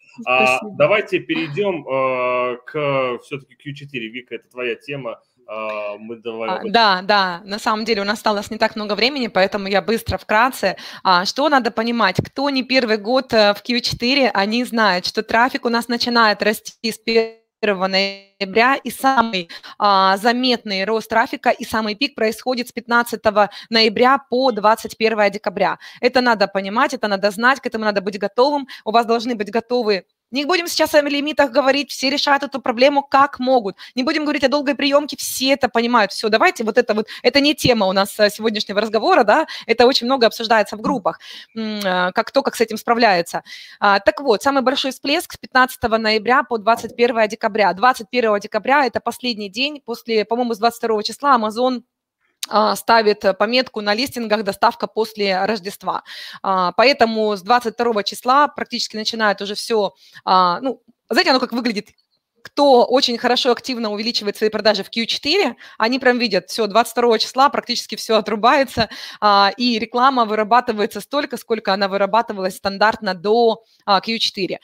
Давайте перейдем к все-таки Q4. Вика, это твоя тема. Мы давай... Да, на самом деле у нас осталось не так много времени, поэтому я быстро, вкратце. Что надо понимать? Кто не первый год в Q4, они знают, что трафик у нас начинает расти с 1 ноября, и самый заметный рост трафика и самый пик происходит с 15 ноября по 21 декабря. Это надо понимать, это надо знать, к этому надо быть готовым. У вас должны быть готовы. Не будем сейчас о лимитах говорить, все решают эту проблему как могут. Не будем говорить о долгой приемке, все это понимают. Все, давайте это не тема у нас сегодняшнего разговора, да, это очень много обсуждается в группах, как с этим справляется. Так вот, самый большой всплеск с 15 ноября по 21 декабря. 21 декабря – это последний день после, по-моему, с 22 числа Amazon ставит пометку на листингах «Доставка после Рождества». Поэтому с 22 числа практически начинает уже все, знаете, оно как выглядит. Кто очень хорошо, активно увеличивает свои продажи в Q4, они прям видят, все, 22 числа практически все отрубается, и реклама вырабатывается столько, сколько она вырабатывалась стандартно до Q4.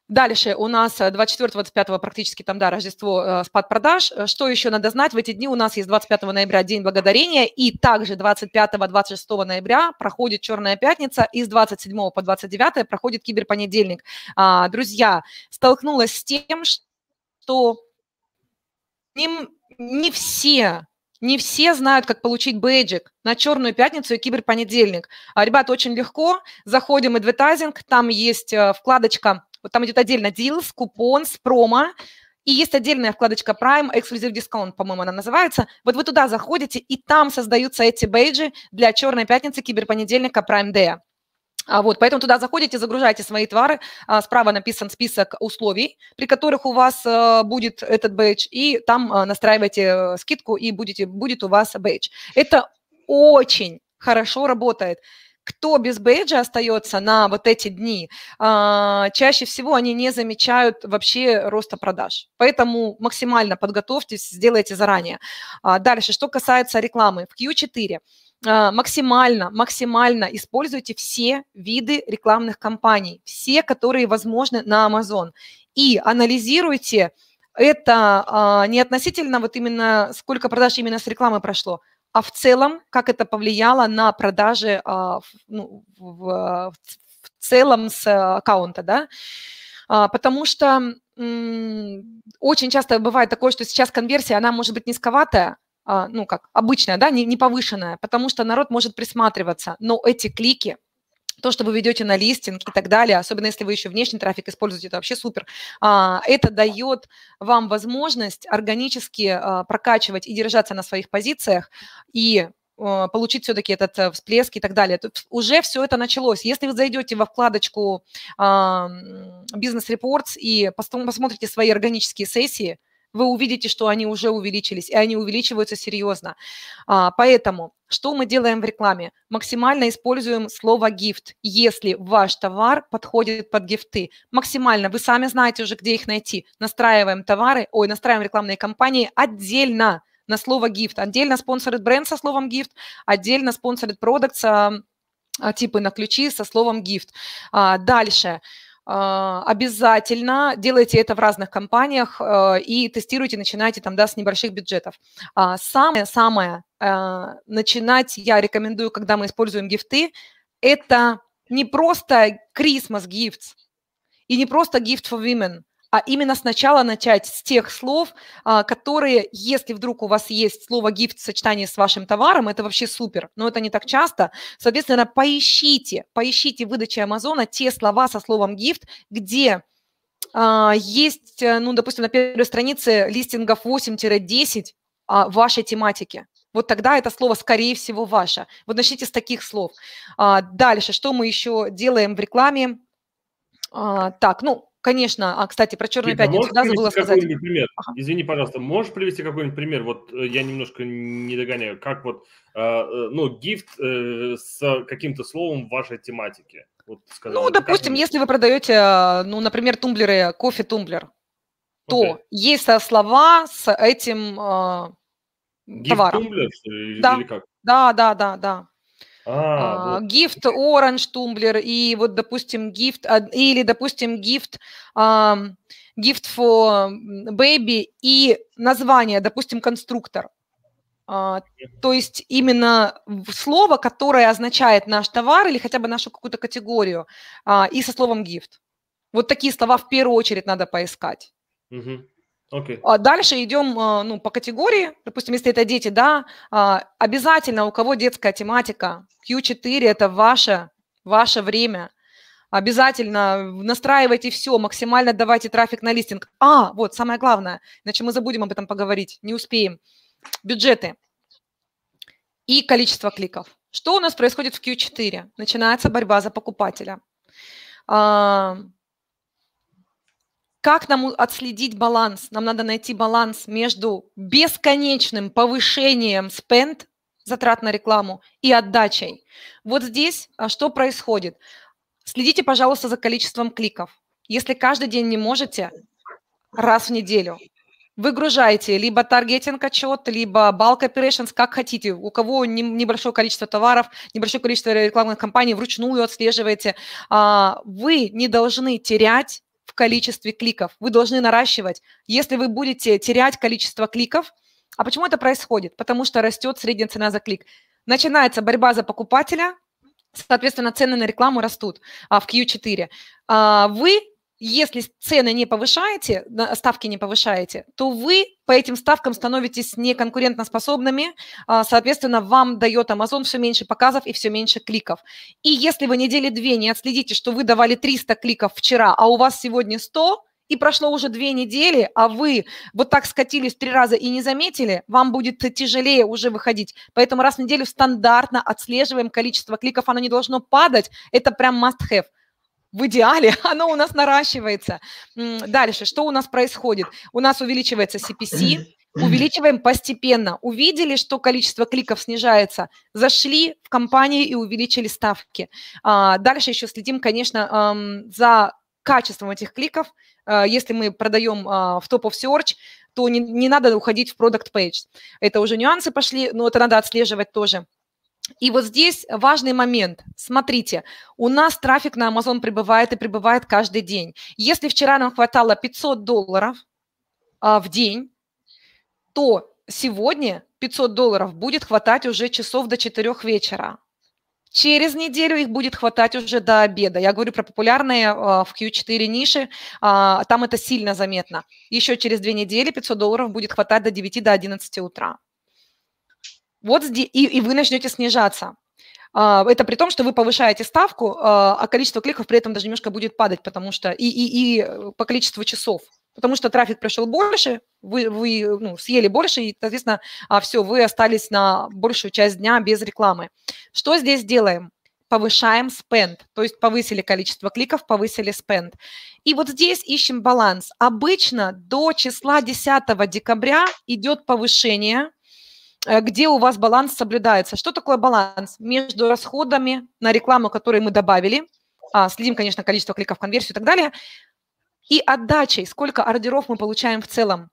Дальше у нас 24-25 практически там, да, Рождество, спад продаж. Что еще надо знать? В эти дни у нас есть 25 ноября День Благодарения, и также 25-26 ноября проходит Черная пятница, и с 27 по 29 проходит Киберпонедельник. Друзья, столкнулась с тем, что не все знают, как получить бейджик на Черную пятницу и Киберпонедельник. Ребята, очень легко. Заходим в адвертайзинг, там есть вкладочка. Вот там идет отдельно deals, купон, с промо, и есть отдельная вкладочка Prime, Exclusive Discount, по-моему, она называется. Вот вы туда заходите, и там создаются эти бейджи для Черной пятницы, Киберпонедельника, Prime Day. Поэтому туда заходите, загружаете свои товары, справа написан список условий, при которых у вас будет этот бейдж, и там настраиваете скидку, и будет у вас бейдж. Это очень хорошо работает. Кто без бейджа остается на вот эти дни, чаще всего они не замечают вообще роста продаж. Поэтому максимально подготовьтесь, сделайте заранее. Дальше, что касается рекламы. В Q4 максимально используйте все виды рекламных кампаний, все, которые возможны на Amazon. И анализируйте это не относительно вот именно сколько продаж именно с рекламы прошло, а в целом, как это повлияло на продажи в целом с аккаунта, да, потому что очень часто бывает такое, что сейчас конверсия, она может быть низковатая, как обычная, да, не повышенная, потому что народ может присматриваться, но эти клики, то, что вы ведете на листинг и так далее, особенно если вы еще внешний трафик используете, это вообще супер. Это дает вам возможность органически прокачивать и держаться на своих позициях и получить все-таки этот всплеск и так далее. Тут уже все это началось. Если вы зайдете во вкладочку Business Reports и посмотрите свои органические сессии, вы увидите, что они уже увеличились, и они увеличиваются серьезно. Поэтому что мы делаем в рекламе? Максимально используем слово «гифт», если ваш товар подходит под гифты. Максимально, вы сами знаете уже, где их найти. Настраиваем рекламные кампании отдельно на слово «гифт». Отдельно sponsored бренд со словом «гифт», отдельно sponsored products, типы на ключи со словом «гифт». Дальше. Обязательно делайте это в разных компаниях и тестируйте, начинайте там, да, с небольших бюджетов. Самое начинать я рекомендую, когда мы используем гифты, это не просто Christmas gifts и не просто gift for women, а именно сначала начать с тех слов, которые, если вдруг у вас есть слово «гифт» в сочетании с вашим товаром, это вообще супер, но это не так часто. Соответственно, поищите в выдаче Амазона те слова со словом «гифт», где есть, допустим, на первой странице листингов 8-10 вашей тематики. Вот тогда это слово, скорее всего, ваше. Вот начните с таких слов. Дальше, что мы еще делаем в рекламе? Конечно, кстати, про Черную пятницу, да, забыла сказать. Пример? Ага. Извини, пожалуйста, можешь привести какой-нибудь пример? Вот я немножко не догоняю, как вот, гифт с каким-то словом в вашей тематике. Вот, допустим, если вы продаете, например, тумблеры, кофе-тумблер, то есть слова с этим товаром. Гифт-тумблер, что ли, да. Или как? Да. Гифт оранж тумблер и вот, допустим, гифт gift for baby и название, допустим, конструктор. То есть именно слово, которое означает наш товар или хотя бы нашу какую-то категорию, и со словом gift. Вот такие слова в первую очередь надо поискать. Okay. Дальше идем по категории. Допустим, если это дети, да, обязательно у кого детская тематика, Q4 – это ваше время. Обязательно настраивайте все, максимально давайте трафик на листинг. Вот самое главное, иначе мы забудем об этом поговорить, не успеем. Бюджеты и количество кликов. Что у нас происходит в Q4? Начинается борьба за покупателя. Как нам отследить баланс? Нам надо найти баланс между бесконечным повышением spend, затрат на рекламу, и отдачей. Вот здесь что происходит? Следите, пожалуйста, за количеством кликов. Если каждый день не можете, раз в неделю выгружайте либо таргетинг отчет, либо bulk operations, как хотите. У кого небольшое количество товаров, небольшое количество рекламных кампаний, вручную отслеживайте. Вы не должны терять в количестве кликов. Вы должны наращивать. Если вы будете терять количество кликов, а почему это происходит? Потому что растет средняя цена за клик. Начинается борьба за покупателя, соответственно, цены на рекламу растут в Q4. Вы, если цены не повышаете, ставки не повышаете, то вы по этим ставкам становитесь неконкурентоспособными, соответственно, вам дает Amazon все меньше показов и все меньше кликов. И если вы недели 2 не отследите, что вы давали 300 кликов вчера, а у вас сегодня 100, и прошло уже 2 недели, а вы вот так скатились 3 раза и не заметили, вам будет тяжелее уже выходить. Поэтому раз в неделю стандартно отслеживаем количество кликов, оно не должно падать, это прям must-have. В идеале оно у нас наращивается. Дальше, что у нас происходит? У нас увеличивается CPC, увеличиваем постепенно. Увидели, что количество кликов снижается, зашли в компанию и увеличили ставки. Дальше еще следим, конечно, за качеством этих кликов. Если мы продаем в Top of Search, то не надо уходить в Product Page. Это уже нюансы пошли, но это надо отслеживать тоже. И вот здесь важный момент. Смотрите, у нас трафик на Amazon прибывает и прибывает каждый день. Если вчера нам хватало $500 в день, то сегодня $500 будет хватать уже часов до 4 вечера. Через неделю их будет хватать уже до обеда. Я говорю про популярные в Q4 ниши, там это сильно заметно. Еще через 2 недели $500 будет хватать до 9 до 11 утра. Вот здесь, и вы начнете снижаться. Это при том, что вы повышаете ставку, а количество кликов при этом даже немножко будет падать, потому что и по количеству часов. Потому что трафик пришел больше, вы съели больше, и, соответственно, все, вы остались на большую часть дня без рекламы. Что здесь делаем? Повышаем spend, то есть повысили количество кликов, повысили spend. И вот здесь ищем баланс. Обычно до числа 10 декабря идет повышение, где у вас баланс соблюдается. Что такое баланс? Между расходами на рекламу, которые мы добавили, следим, конечно, количество кликов, конверсию и так далее, и отдачей, сколько ордеров мы получаем в целом.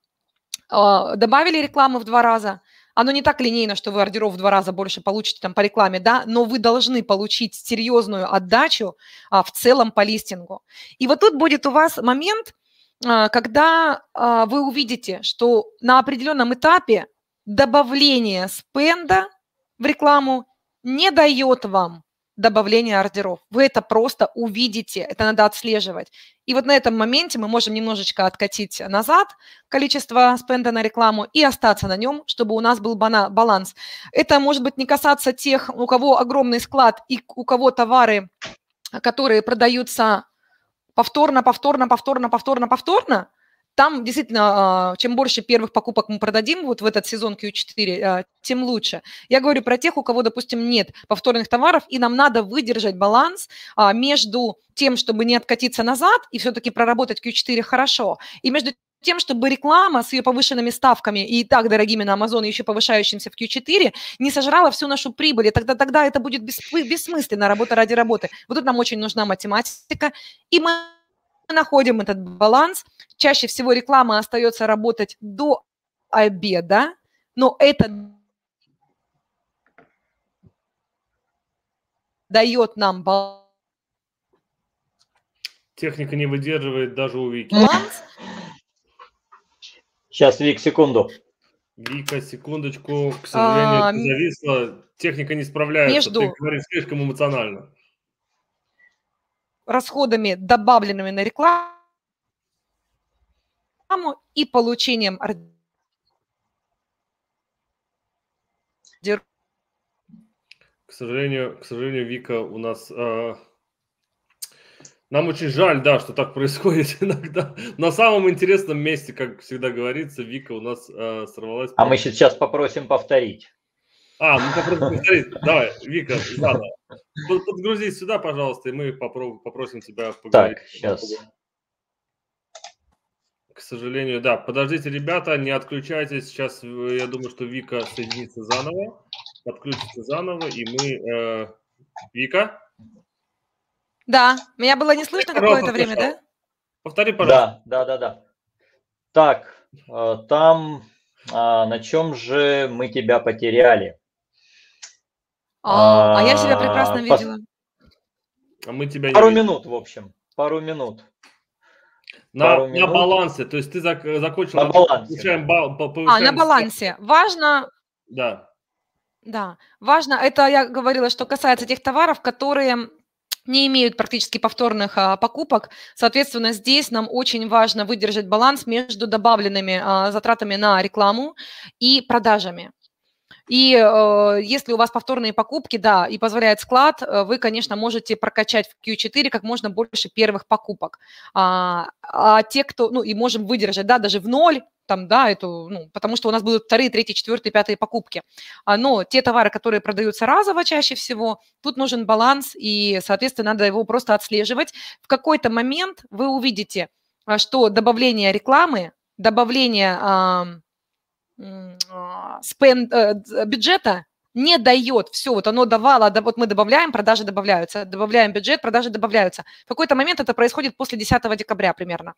Добавили рекламу в 2 раза, оно не так линейно, что вы ордеров в 2 раза больше получите там по рекламе, да, но вы должны получить серьезную отдачу в целом по листингу. И вот тут будет у вас момент, когда вы увидите, что на определенном этапе добавление спенда в рекламу не дает вам добавления ордеров. Вы это просто увидите, это надо отслеживать. И вот на этом моменте мы можем немножечко откатить назад количество спенда на рекламу и остаться на нем, чтобы у нас был баланс. Это может быть не касаться тех, у кого огромный склад и у кого товары, которые продаются повторно. Там действительно, чем больше первых покупок мы продадим вот в этот сезон Q4, тем лучше. Я говорю про тех, у кого, допустим, нет повторных товаров, и нам надо выдержать баланс между тем, чтобы не откатиться назад и все-таки проработать Q4 хорошо, и между тем, чтобы реклама с ее повышенными ставками и так дорогими на Amazon, еще повышающимся в Q4, не сожрала всю нашу прибыль, и тогда это будет бессмысленно, работа ради работы. Вот тут нам очень нужна математика, и мы находим этот баланс. Чаще всего реклама остается работать до обеда, но это дает нам баланс. Техника не выдерживает даже у Вики. Баланс. Сейчас, Вик, секунду. Вика, секундочку. К сожалению, ты зависла. Техника не справляется. Ты Между говоришь слишком эмоционально. расходами, добавленными на рекламу, и получением К сожалению, Вика, у нас... Нам очень жаль, да, что так происходит иногда. На самом интересном месте, как всегда говорится, Вика у нас сорвалась. А мы сейчас попросим повторить. Мы попросим повторить. Давай, Вика, заново. Подгрузись сюда, пожалуйста, и мы попросим тебя поговорить. Так, сейчас. К сожалению, да. Подождите, ребята, не отключайтесь. Сейчас, я думаю, что Вика соединится заново, подключится заново, и мы... Вика? Да, меня было не слышно какое-то время, да? Повтори, пожалуйста. Да. Так, там на чем же мы тебя потеряли? А я себя прекрасно видела. А мы тебя не Пару видим. минут, в общем. Пару минут. На балансе. То есть ты закончил... На балансе. На балансе. Важно... Да. Да, важно, это я говорила, что касается тех товаров, которые не имеют практически повторных покупок. Соответственно, здесь нам очень важно выдержать баланс между добавленными затратами на рекламу и продажами. И если у вас повторные покупки, да, и позволяет склад, вы, конечно, можете прокачать в Q4 как можно больше первых покупок. А те, кто, и можем выдержать, да, даже в ноль, там, да, потому что у нас будут вторые, третьи, четвертые, пятые покупки. Но те товары, которые продаются разово чаще всего, тут нужен баланс, и, соответственно, надо его просто отслеживать. В какой-то момент вы увидите, что добавление рекламы, добавление бюджета не дает. Все, вот оно давало, вот мы добавляем, продажи добавляются, добавляем бюджет, продажи добавляются. В какой-то момент это происходит после 10 декабря примерно.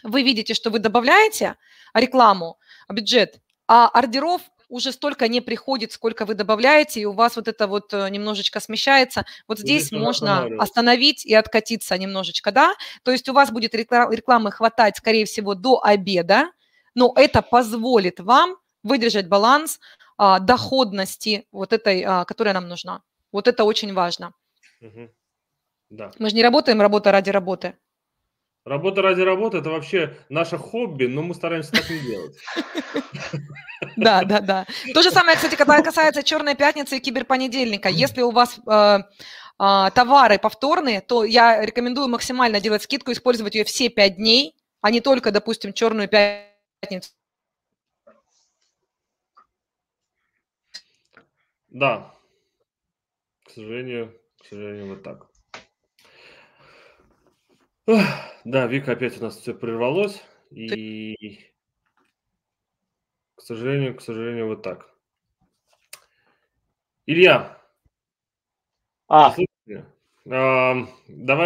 Вы видите, что вы добавляете рекламу, бюджет, а ордеров уже столько не приходит, сколько вы добавляете, и у вас вот это вот немножечко смещается. Вот здесь можно остановить и откатиться немножечко, да? То есть у вас будет рекламы хватать, скорее всего, до обеда, но это позволит вам выдержать баланс доходности вот этой, которая нам нужна. Вот это очень важно. Да. Мы же не работаем работа ради работы. Работа ради работы – это вообще наше хобби, но мы стараемся так не делать. Да. То же самое, кстати, когда касается «Черной пятницы» и «Киберпонедельника». Если у вас товары повторные, то я рекомендую максимально делать скидку, использовать ее все 5 дней, а не только, допустим, «Черную пятницу». Да, к сожалению, вот так. Да, Вика, опять у нас все прервалось, и, к сожалению, вот так. Илья, давай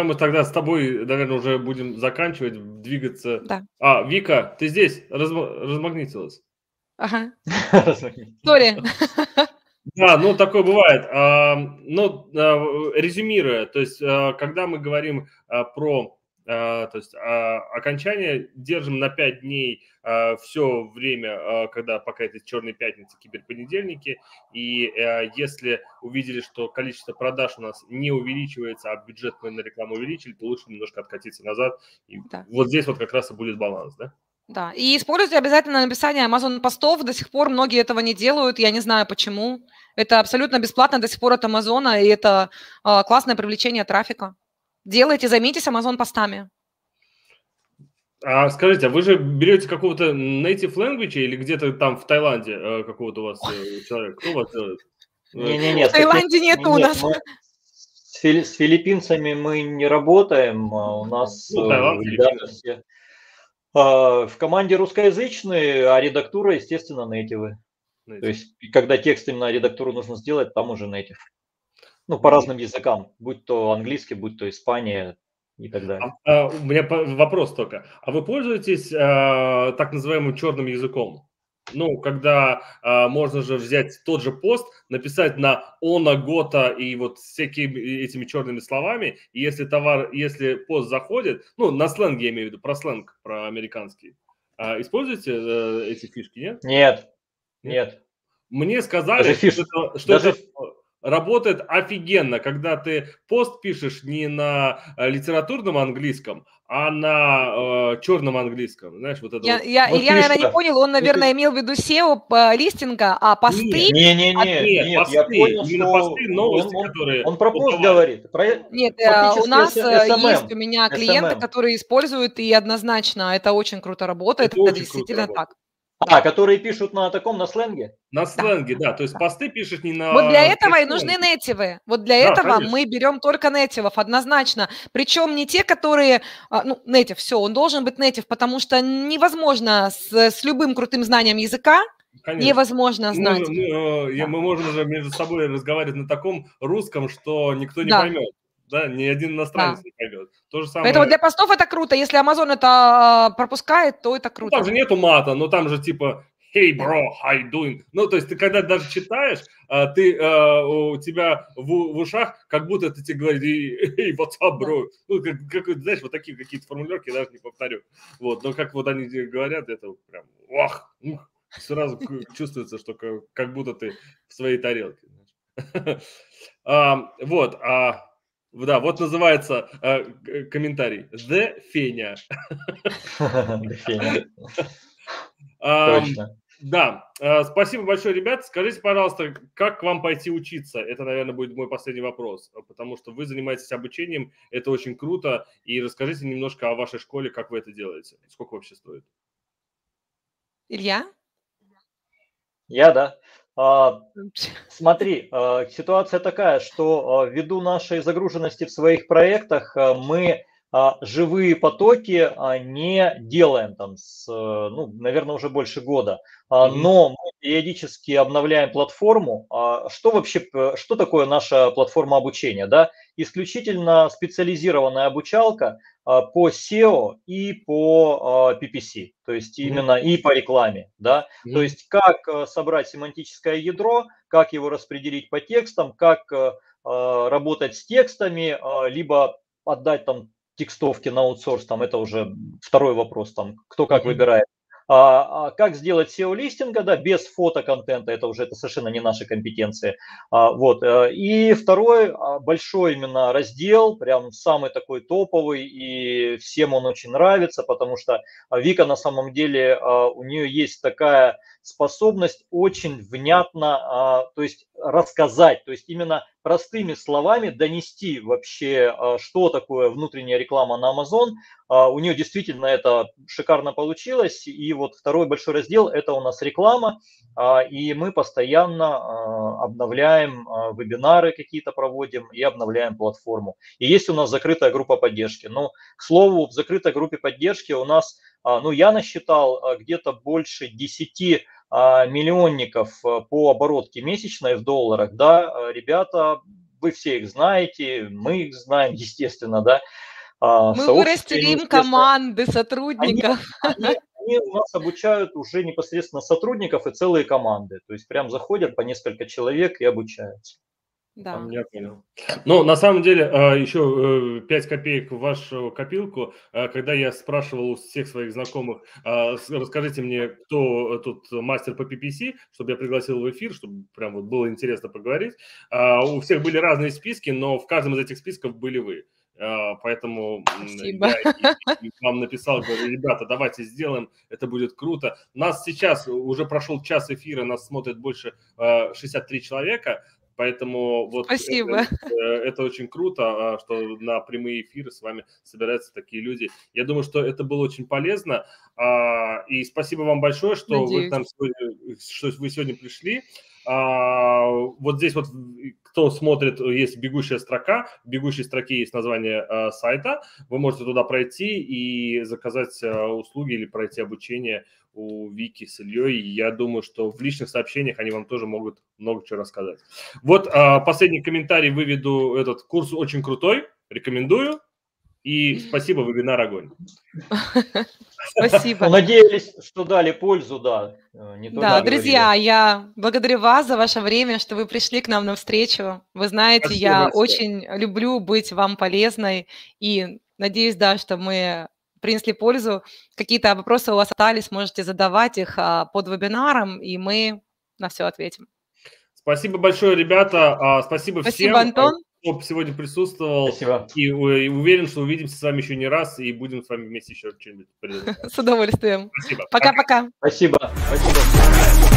мы тогда с тобой, наверное, уже будем заканчивать, двигаться. Да. Вика, ты здесь? Размагнитилась? Ага. Сори. Да, такое бывает. Резюмируя, то есть, когда мы говорим про окончание, держим на 5 дней все время, пока это черные пятницы, киберпонедельники, и если увидели, что количество продаж у нас не увеличивается, а бюджет мы на рекламу увеличили, то лучше немножко откатиться назад. И вот здесь вот как раз и будет баланс, да? Да, и используйте обязательно написание Amazon постов. До сих пор многие этого не делают, я не знаю почему. Это абсолютно бесплатно до сих пор от Амазона, и это классное привлечение трафика. Делайте, займитесь Amazon постами. Скажите, а вы же берете какого-то native language или где-то там в Таиланде какого-то у вас человека? Кто у вас делает? Не-не-не. В Таиланде нету у нас. С филиппинцами мы не работаем. У нас ребята все в команде русскоязычные, а редактура, естественно, нейтивы. То есть, когда текст именно редактуру нужно сделать, там уже нейтив. По разным языкам, будь то английский, будь то Испания и так далее. У меня вопрос только. А вы пользуетесь так называемым черным языком? Ну, когда можно же взять тот же пост, написать на «она», «гота» и вот всякими этими черными словами, и если пост заходит, ну, на сленге я имею в виду, про сленг, про американский, используете эти фишки, нет? Нет, Нет? нет. Мне сказали, Даже что это работает офигенно, когда ты пост пишешь не на литературном английском, а на черном английском. Знаешь, вот это вот. Илья, наверное, не понял, он, наверное, имел в виду SEO листинга, а посты... Нет, я понял, именно что посты, новости, которые... Он про пост говорит. Нет, Фактически у нас SMM, есть у меня клиенты, SMM. которые используют, и однозначно это очень круто работает, Это это очень действительно круто так. Которые пишут на сленге? На сленге, да. То есть посты пишешь не на... Вот для этого и нужны нейтивы. Вот для этого конечно. мы берем только нейтивов, однозначно. Причем не те, которые... Ну, нейтив, все, он должен быть нейтив, потому что невозможно с любым крутым знанием языка, Конечно. невозможно знать. Мы можем уже между собой разговаривать на таком русском, что никто не поймет. Да, ни один иностранец не поймет. То же самое... Поэтому для постов это круто. Если Amazon это пропускает, то это круто. Ну, там же нету мата, но там же типа «Hey, bro, how you doing?» Ну, то есть ты когда даже читаешь, у тебя в ушах как будто это тебе говорит «Hey, what's up, bro?» Ну, знаешь, вот такие какие-то формулировки я даже не повторю. Вот, но как вот они говорят, это прям сразу чувствуется, что как будто ты в своей тарелке. Вот, да, вот называется комментарий «The Феня». The Феня. Точно. Да, спасибо большое, ребят. Скажите, пожалуйста, как к вам пойти учиться? Это, наверное, будет мой последний вопрос, потому что вы занимаетесь обучением, это очень круто. И расскажите немножко о вашей школе, как вы это делаете, сколько вообще стоит. Илья? Я, да. Смотри, ситуация такая, что ввиду нашей загруженности в своих проектах мы живые потоки не делаем там наверное, уже больше года. Но мы периодически обновляем платформу. Что такое наша платформа обучения? Да? Исключительно специализированная обучалка по SEO и по PPC, то есть именно и по рекламе. Да? То есть как собрать семантическое ядро, как его распределить по текстам, как работать с текстами, либо отдать там текстовки на аутсорс, там это уже второй вопрос, там кто как выбирает. Как сделать SEO-листинга, да, без фотоконтента, это совершенно не наши компетенции. Вот. И второй большой именно раздел, прям самый такой топовый, и всем он очень нравится, потому что Вика на самом деле, у нее есть такая способность очень внятно, то есть рассказать, то есть именно простыми словами донести вообще, что такое внутренняя реклама на Amazon. У нее действительно это шикарно получилось. И вот второй большой раздел – это у нас реклама. И мы постоянно обновляем вебинары какие-то проводим и обновляем платформу. И есть у нас закрытая группа поддержки. Но, к слову, в закрытой группе поддержки у нас, я насчитал где-то больше 10 миллионников по оборотке месячной в долларах, да, ребята, вы все их знаете, мы их знаем, естественно, да. Мы вырастили им команды сотрудников. Они у нас обучают уже непосредственно сотрудников и целые команды, то есть прям заходят по несколько человек и обучаются. Да. Я понял. Но на самом деле еще 5 копеек в вашу копилку. Когда я спрашивал у всех своих знакомых, расскажите мне, кто тут мастер по PPC, чтобы я пригласил в эфир, чтобы прям вот было интересно поговорить. У всех были разные списки, но в каждом из этих списков были вы. Поэтому Спасибо. я вам написал, говорю, ребята, давайте сделаем, это будет круто. Нас сейчас уже прошел час эфира, нас смотрит больше 63 человека. Поэтому вот это очень круто, что на прямые эфиры с вами собираются такие люди. Я думаю, что это было очень полезно. И спасибо вам большое, что вы сегодня пришли. Вот здесь вот, кто смотрит, есть бегущая строка. В бегущей строке есть название сайта. Вы можете туда пройти и заказать услуги или пройти обучение у Вики с Ильей. Я думаю, что в личных сообщениях они вам тоже могут много чего рассказать. Вот последний комментарий выведу. Этот курс очень крутой, рекомендую. И спасибо, вебинар огонь. Спасибо. Надеялись, что дали пользу, да. Да, друзья, я благодарю вас за ваше время, что вы пришли к нам на встречу. Вы знаете, Спасибо я большое. очень люблю быть вам полезной и надеюсь, да, что мы принесли пользу. Какие-то вопросы у вас остались, можете задавать их под вебинаром, и мы на все ответим. Спасибо большое, ребята. Спасибо всем. Спасибо, Антон. Кто сегодня присутствовал. Спасибо. И уверен, что увидимся с вами еще не раз и будем с вами вместе еще что-нибудь придумать. С удовольствием. Спасибо. Пока-пока. Спасибо. Спасибо.